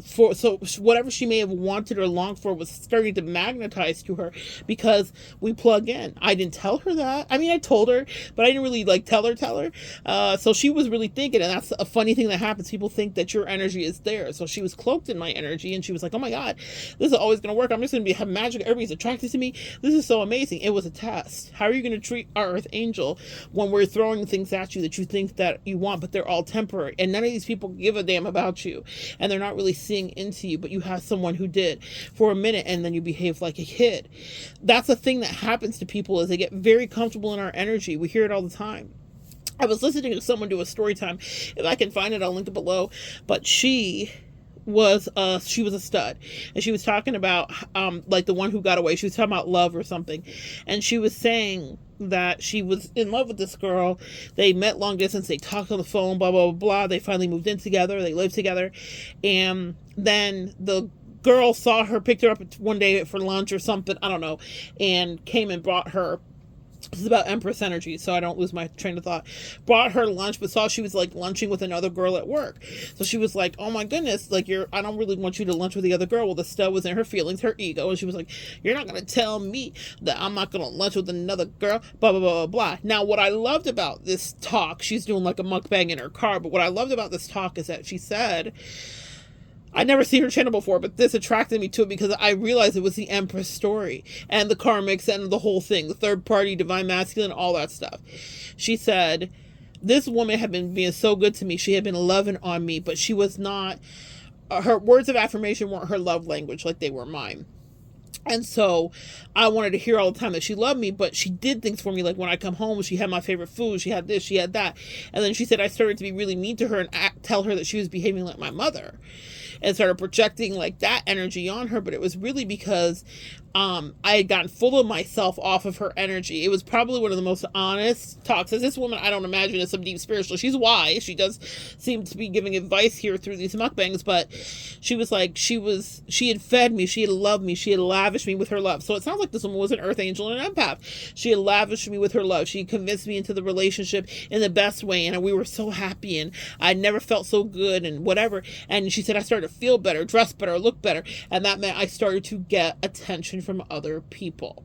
so whatever she may have wanted or longed for was starting to magnetize to her because we plug in. I didn't tell her that. I mean, I told her, but I didn't really tell her. So she was really thinking, and that's a funny thing that happens. People think that your energy is there. So she was cloaked in my energy, and she was like, oh my God, this is always going to work. I'm just going to have magic. Everybody's attracted to me. This is so amazing. It was a test. How are you going to treat our earth angel when we're throwing things at you that you think that you want, but they're all temporary? And none of these people give a damn about you, and they're not really seeing into you, but you have someone who did for a minute, and then you behave like a kid. That's a thing that happens to people, is they get very comfortable in our energy. We hear it all the time. I was listening to someone do a story time. If I can find it, I'll link it below. But she was a stud, and she was talking about the one who got away. She was talking about love or something, and she was saying that she was in love with this girl. They met long distance, they talked on the phone, blah blah blah. They finally moved in together, they lived together, and then the girl saw her, picked her up one day for lunch or something, I don't know, and came and brought her. This is about Empress energy, so I don't lose my train of thought. Brought her lunch, but saw she was lunching with another girl at work. So she was like, oh my goodness, I don't really want you to lunch with the other girl. Well, the stud was in her feelings, her ego, and she was like, you're not going to tell me that I'm not going to lunch with another girl, blah, blah, blah, blah, blah. Now, what I loved about this talk, she's doing a mukbang in her car, but what I loved about this talk is that she said, I'd never seen her channel before, but this attracted me to it because I realized it was the Empress story and the karmics and the whole thing, the third party, divine masculine, all that stuff. She said, this woman had been being so good to me. She had been loving on me, but she was not, her words of affirmation weren't her love language like they were mine. And so I wanted to hear all the time that she loved me, but she did things for me. Like when I come home, she had my favorite food. She had this, she had that. And then she said I started to be really mean to her and tell her that she was behaving like my mother, and started projecting that energy on her. But it was really because I had gotten full of myself off of her energy. It was probably one of the most honest talks. As this woman, I don't imagine is some deep spiritual. She's wise. She does seem to be giving advice here through these mukbangs, but she was like, she had fed me, she had loved me, she had lavished me with her love. So it sounds like this woman was an earth angel and an empath. She had lavished me with her love. She convinced me into the relationship in the best way, and we were so happy, and I never felt so good and whatever. And she said I started to feel better, dress better, look better, and that meant I started to get attention from other people.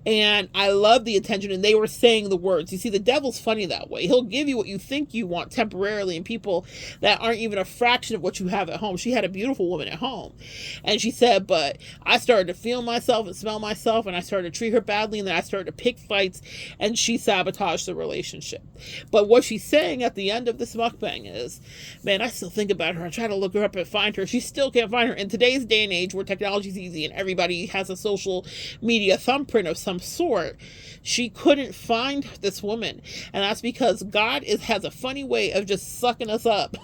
And I love the attention, and they were saying the words. You see, the devil's funny that way. He'll give you what you think you want temporarily, and people that aren't even a fraction of what you have at home. She had a beautiful woman at home, and she said, but I started to feel myself and smell myself, and I started to treat her badly, and then I started to pick fights, and she sabotaged the relationship. But what she's saying at the end of this mukbang is, man, I still think about her. I try to look her up and find her. She still can't find her. In today's day and age where technology is easy and everybody has a social media thumbnail, thumbprint of some sort, she couldn't find this woman. And that's because God has a funny way of just sucking us up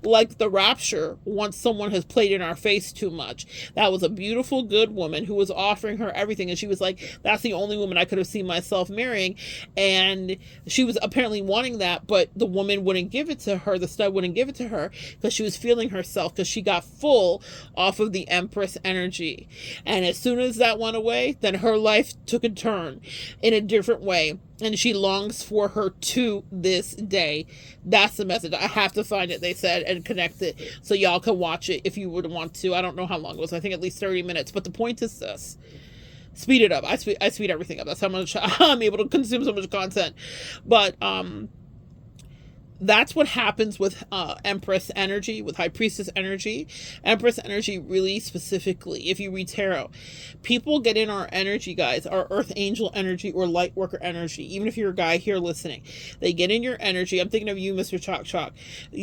like the rapture once someone has played in our face too much. That was a beautiful, good woman who was offering her everything, and she was like, that's the only woman I could have seen myself marrying. And she was apparently wanting that, but the woman wouldn't give it to her. The stud wouldn't give it to her because she was feeling herself, because she got full off of the Empress energy. And as soon as that went away, then her life took a turn in a different way, and she longs for her to this day. That's the message. I have to find it, they said, and connect it so y'all can watch it if you would want to. I don't know how long it was. I think at least 30 minutes. But the point is this: speed it up. I speed everything up. That's how much I'm able to consume so much content. But that's what happens with Empress energy, with High Priestess energy. Empress energy, really specifically, if you read tarot, people get in our energy, guys, our Earth Angel energy or Light Worker energy. Even if you're a guy here listening, they get in your energy. I'm thinking of you, Mr. Chalk Chalk.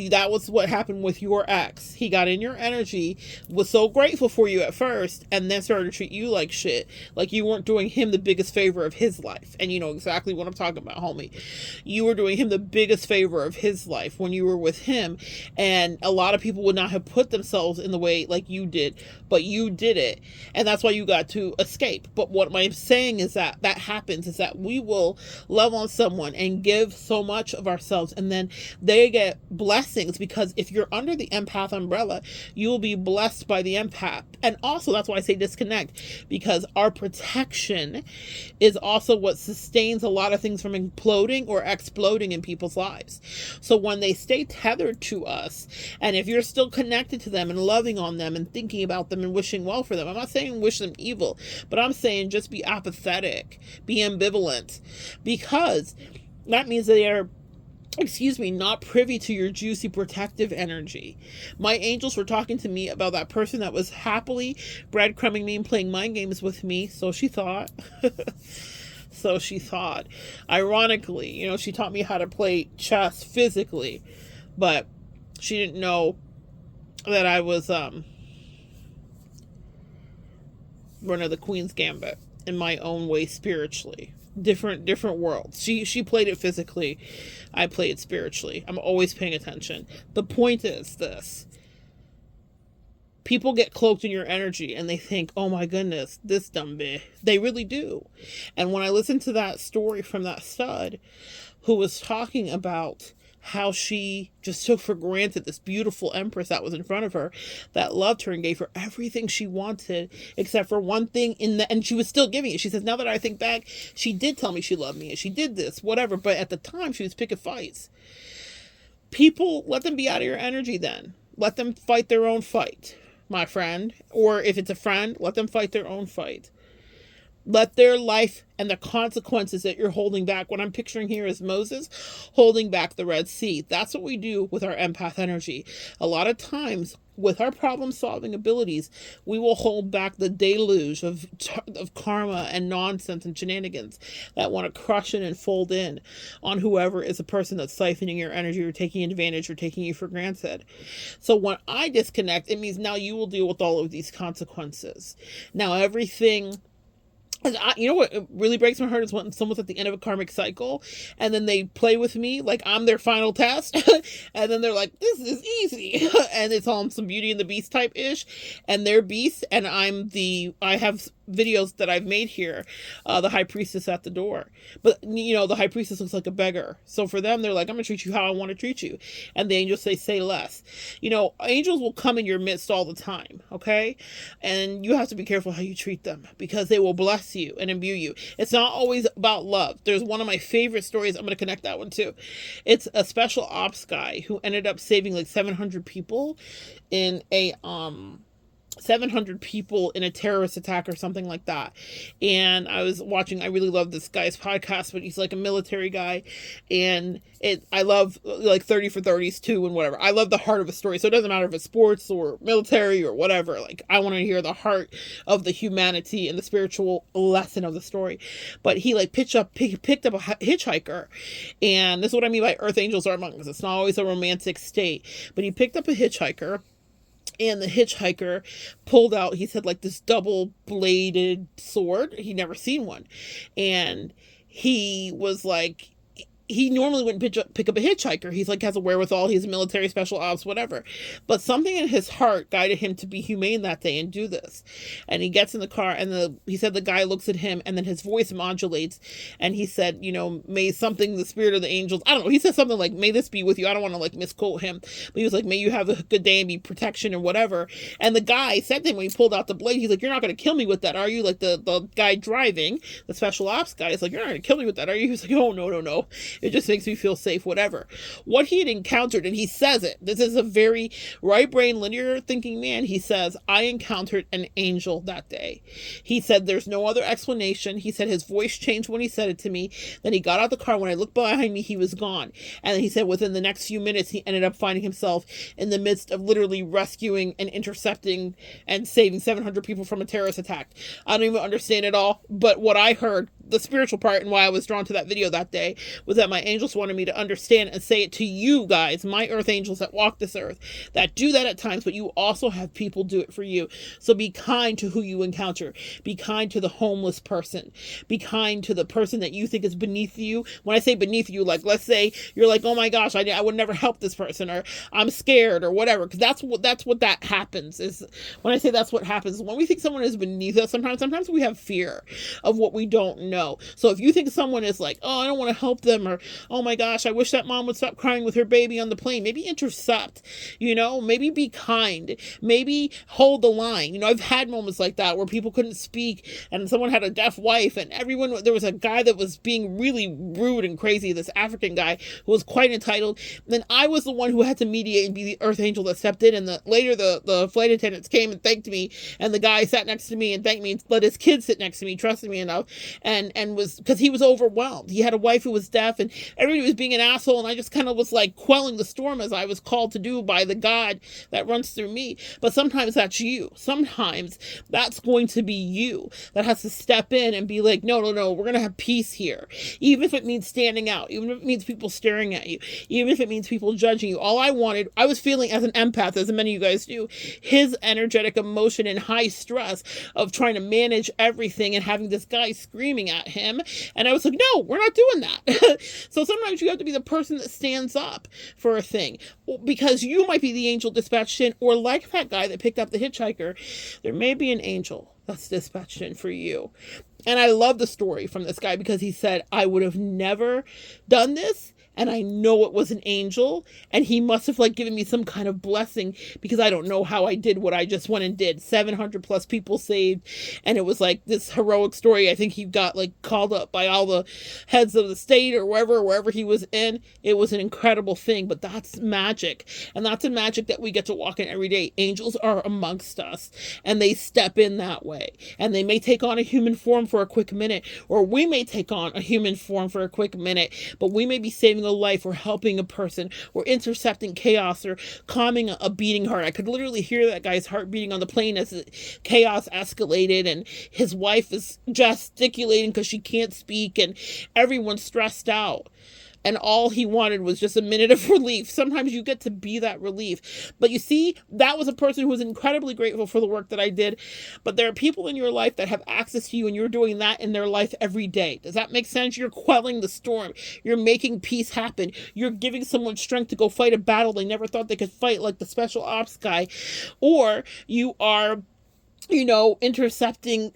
That was what happened with your ex. He got in your energy, was so grateful for you at first, and then started to treat you like shit. Like you weren't doing him the biggest favor of his life. And you know exactly what I'm talking about, homie. You were doing him the biggest favor of his life when you were with him, and a lot of people would not have put themselves in the way like you did, but you did it, and that's why you got to escape. But what I'm saying is that happens is that we will love on someone and give so much of ourselves, and then they get blessings, because if you're under the empath umbrella, you will be blessed by the empath. And also, that's why I say disconnect, because our protection is also what sustains a lot of things from imploding or exploding in people's lives. So when they stay tethered to us, and if you're still connected to them and loving on them and thinking about them and wishing well for them, I'm not saying wish them evil, but I'm saying just be apathetic, be ambivalent, because that means they are, not privy to your juicy protective energy. My angels were talking to me about that person that was happily breadcrumbing me and playing mind games with me, so she thought. So she thought. Ironically, she taught me how to play chess physically, but she didn't know that I was running the Queen's Gambit in my own way spiritually. Different worlds. She played it physically. I play it spiritually. I'm always paying attention. The point is this: people get cloaked in your energy and they think, oh my goodness, this dumb bitch. They really do. And when I listened to that story from that stud who was talking about how she just took for granted this beautiful Empress that was in front of her, that loved her and gave her everything she wanted except for one thing, and she was still giving it. She says, now that I think back, she did tell me she loved me and she did this, whatever, but at the time she was picking fights. People, let them be out of your energy then. Let them fight their own fight, my friend. Or if it's a friend, let them fight their own fight. Let their life and the consequences that you're holding back. What I'm picturing here is Moses holding back the Red Sea. That's what we do with our empath energy. A lot of times with our problem-solving abilities, we will hold back the deluge of karma and nonsense and shenanigans that want to crush in and fold in on whoever is a person that's siphoning your energy or taking advantage or taking you for granted. So when I disconnect, it means now you will deal with all of these consequences. Now everything... You know what really breaks my heart is when someone's at the end of a karmic cycle and then they play with me like I'm their final test and then they're like, this is easy. And it's all some Beauty and the Beast type ish, and they're beasts and I have videos that I've made here, the High Priestess at the door. But the High Priestess looks like a beggar. So for them, they're like, I'm gonna treat you how I want to treat you. And the angels say less. Angels will come in your midst all the time, okay? And you have to be careful how you treat them, because they will bless you and imbue you. It's not always about love. There's one of my favorite stories. I'm going to connect that one too. It's a special ops guy who ended up saving like 700 people in a 700 people in a terrorist attack or something like that. And I was watching, I really love this guy's podcast, but he's like a military guy, and I love like 30 for 30s too and whatever. I love the heart of a story. So it doesn't matter if it's sports or military or whatever. Like I want to hear the heart of the humanity and the spiritual lesson of the story. But he like picked up a hitchhiker, and this is what I mean by Earth Angels are among us. It's not always a romantic state, but he picked up a hitchhiker And the hitchhiker pulled out, he said, like this double bladed sword. He'd never seen one. And he was like, he normally wouldn't pick up a hitchhiker. He's like, has a wherewithal. He's a military special ops, whatever. But something in his heart guided him to be humane that day and do this. And he gets in the car, and he said the guy looks at him, and then his voice modulates. And he said, may something, the spirit of the angels, I don't know. He said something like, may this be with you. I don't want to like misquote him. But he was like, may you have a good day and be protection or whatever. And the guy said to him when he pulled out the blade, he's like, you're not going to kill me with that, are you? Like the guy driving, the special ops guy, is like, you're not going to kill me with that, are you? He's like, oh, no. It just makes me feel safe, whatever. What he had encountered, and he says it, this is a very right brain, linear thinking man. He says, I encountered an angel that day. He said, there's no other explanation. He said his voice changed when he said it to me. Then he got out the car. When I looked behind me, he was gone. And he said within the next few minutes, he ended up finding himself in the midst of literally rescuing and intercepting and saving 700 people from a terrorist attack. I don't even understand it all, but what I heard, the spiritual part and why I was drawn to that video that day, was that my angels wanted me to understand and say it to you guys, my earth angels that walk this earth, that do that at times, but you also have people do it for you. So be kind to who you encounter. Be kind to the homeless person. Be kind to the person that you think is beneath you. When I say beneath you, like, let's say you're like, oh my gosh, I would never help this person, or I'm scared, or whatever, because that's what that happens. Is when I say that's what happens, when we think someone is beneath us, sometimes we have fear of what we don't know. So if you think someone is like, oh, I don't want to help them, or oh my gosh, I wish that mom would stop crying with her baby on the plane, maybe intercept, maybe be kind, maybe hold the line. I've had moments like that where people couldn't speak and someone had a deaf wife, and there was a guy that was being really rude and crazy, this African guy who was quite entitled. Then I was the one who had to mediate and be the earth angel that stepped in, and later the flight attendants came and thanked me, and the guy sat next to me and thanked me and let his kids sit next to me, trusted me enough, and was, because he was overwhelmed. He had a wife who was deaf, and everybody was being an asshole, and I just kind of was like quelling the storm as I was called to do by the God that runs through me. But sometimes that's you. Sometimes that's going to be you that has to step in and be like, no, we're going to have peace here. Even if it means standing out, even if it means people staring at you, even if it means people judging you. All I was feeling as an empath, as many of you guys do, his energetic emotion and high stress of trying to manage everything and having this guy screaming at him. And I was like, no, we're not doing that. So sometimes you have to be the person that stands up for a thing, because you might be the angel dispatched in, or like that guy that picked up the hitchhiker, there may be an angel that's dispatched in for you. And I love the story from this guy, because he said, I would have never done this, and I know it was an angel, and he must have given me some kind of blessing, because I don't know how I did what I just went and did. 700 plus people saved, and it was this heroic story. I think he got called up by all the heads of the state or wherever he was in. It was an incredible thing, but that's magic, and that's a magic that we get to walk in every day. Angels are amongst us, and they step in that way, and they may take on a human form for a quick minute, or we may take on a human form for a quick minute, but we may be saving a life, or helping a person, or intercepting chaos, or calming a beating heart. I could literally hear that guy's heart beating on the plane as chaos escalated, and his wife is gesticulating because she can't speak, and everyone's stressed out. And all he wanted was just a minute of relief. Sometimes you get to be that relief. But you see, that was a person who was incredibly grateful for the work that I did. But there are people in your life that have access to you, and you're doing that in their life every day. Does that make sense? You're quelling the storm. You're making peace happen. You're giving someone strength to go fight a battle they never thought they could fight, like the special ops guy. Or you are intercepting,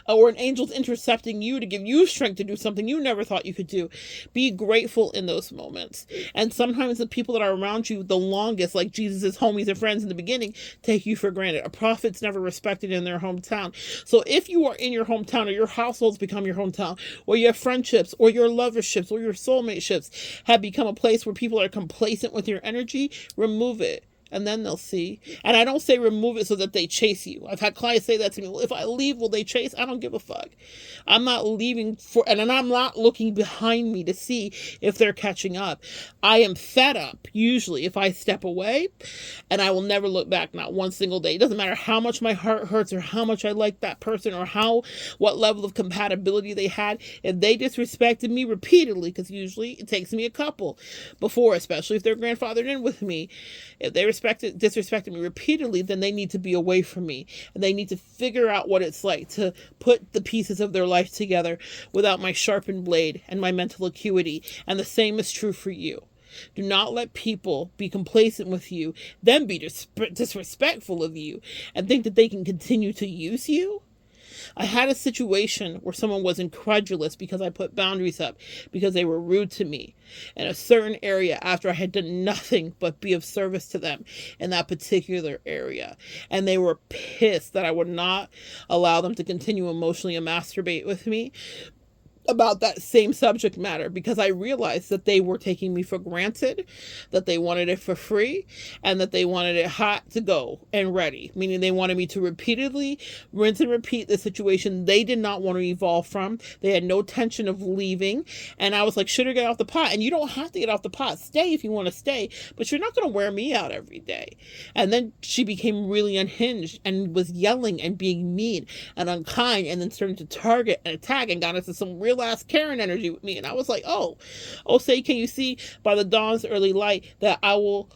or an angel's intercepting you to give you strength to do something you never thought you could do. Be grateful in those moments. And sometimes the people that are around you the longest, like Jesus' homies and friends in the beginning, take you for granted. A prophet's never respected in their hometown. So if you are in your hometown, or your households become your hometown, or your friendships, or your loverships, or your soulmate ships have become a place where people are complacent with your energy, remove it. And then they'll see. And I don't say remove it so that they chase you. I've had clients say that to me. Well, if I leave, will they chase? I don't give a fuck. I'm not leaving and I'm not looking behind me to see if they're catching up. I am fed up, usually, if I step away, and I will never look back, not one single day. It doesn't matter how much my heart hurts, or how much I like that person, or what level of compatibility they had. If they disrespected me repeatedly, because usually it takes me a couple before, especially if they're grandfathered in with me, if they disrespected me repeatedly, then they need to be away from me. And they need to figure out what it's like to put the pieces of their life together without my sharpened blade and my mental acuity. And the same is true for you. Do not let people be complacent with you, then be disrespectful of you, and think that they can continue to use you. I had a situation where someone was incredulous because I put boundaries up because they were rude to me in a certain area after I had done nothing but be of service to them in that particular area. And they were pissed that I would not allow them to continue emotionally and masturbate with me about that same subject matter, because I realized that they were taking me for granted, that they wanted it for free, and that they wanted it hot to go and ready, meaning they wanted me to repeatedly rinse and repeat the situation they did not want to evolve from. They had no intention of leaving, and I was like, should I get off the pot? And you don't have to get off the pot. Stay if you want to stay, but you're not going to wear me out every day. And then she became really unhinged and was yelling and being mean and unkind, and then starting to target and attack and got into some real ass Karen energy with me. And I was like, oh, say, can you see by the dawn's early light that I will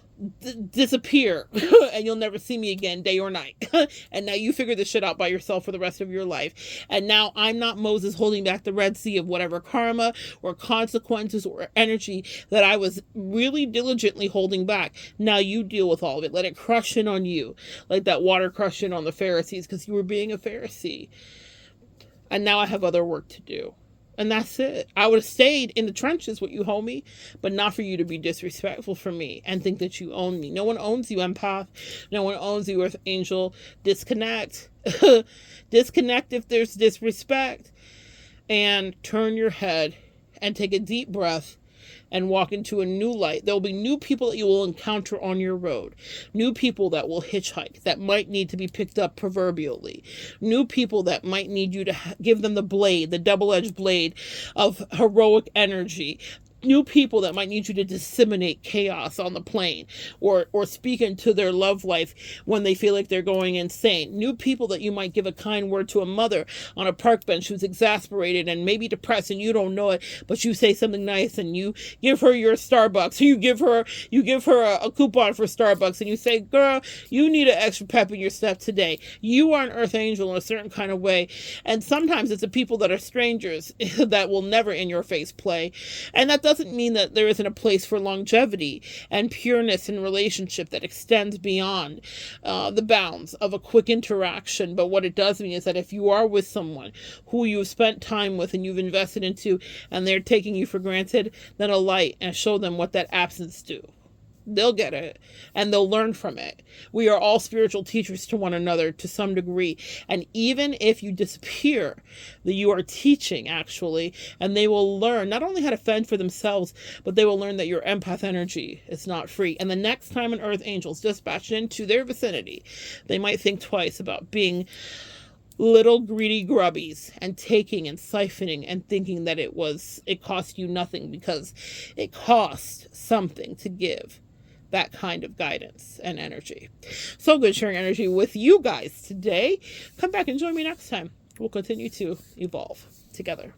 disappear and you'll never see me again, day or night. And now you figure this shit out by yourself for the rest of your life. And now I'm not Moses holding back the Red Sea of whatever karma or consequences or energy that I was really diligently holding back. Now you deal with all of it. Let it crush in on you like that water crushed in on the Pharisees because you were being a Pharisee. And now I have other work to do. And that's it. I would have stayed in the trenches with you, homie, but not for you to be disrespectful for me and think that you own me. No one owns you, empath. No one owns you, Earth Angel. Disconnect. Disconnect if there's disrespect. And turn your head and take a deep breath and walk into a new light. There will be new people that you will encounter on your road. New people that will hitchhike, that might need to be picked up proverbially. New people that might need you to give them the blade, the double-edged blade of heroic energy. New people that might need you to disseminate chaos on the plane or speak into their love life when they feel like they're going insane. New people that you might give a kind word to a mother on a park bench who's exasperated and maybe depressed and you don't know it, but you say something nice and you give her your Starbucks, or you give her a coupon for Starbucks and you say, girl, you need an extra pep in your step today. You are an Earth Angel in a certain kind of way. And sometimes it's the people that are strangers that will never in your face play. And that doesn't mean that there isn't a place for longevity and pureness in relationship that extends beyond the bounds of a quick interaction. But what it does mean is that if you are with someone who you've spent time with and you've invested into and they're taking you for granted, then a light and show them what that absence do. They'll get it and they'll learn from it. We are all spiritual teachers to one another to some degree. And even if you disappear, that you are teaching actually, and they will learn not only how to fend for themselves, but they will learn that your empath energy is not free. And the next time an Earth Angel's dispatched into their vicinity, they might think twice about being little greedy grubbies and taking and siphoning and thinking that it cost you nothing, because it cost something to give that kind of guidance and energy. So good sharing energy with you guys today. Come back and join me next time. We'll continue to evolve together.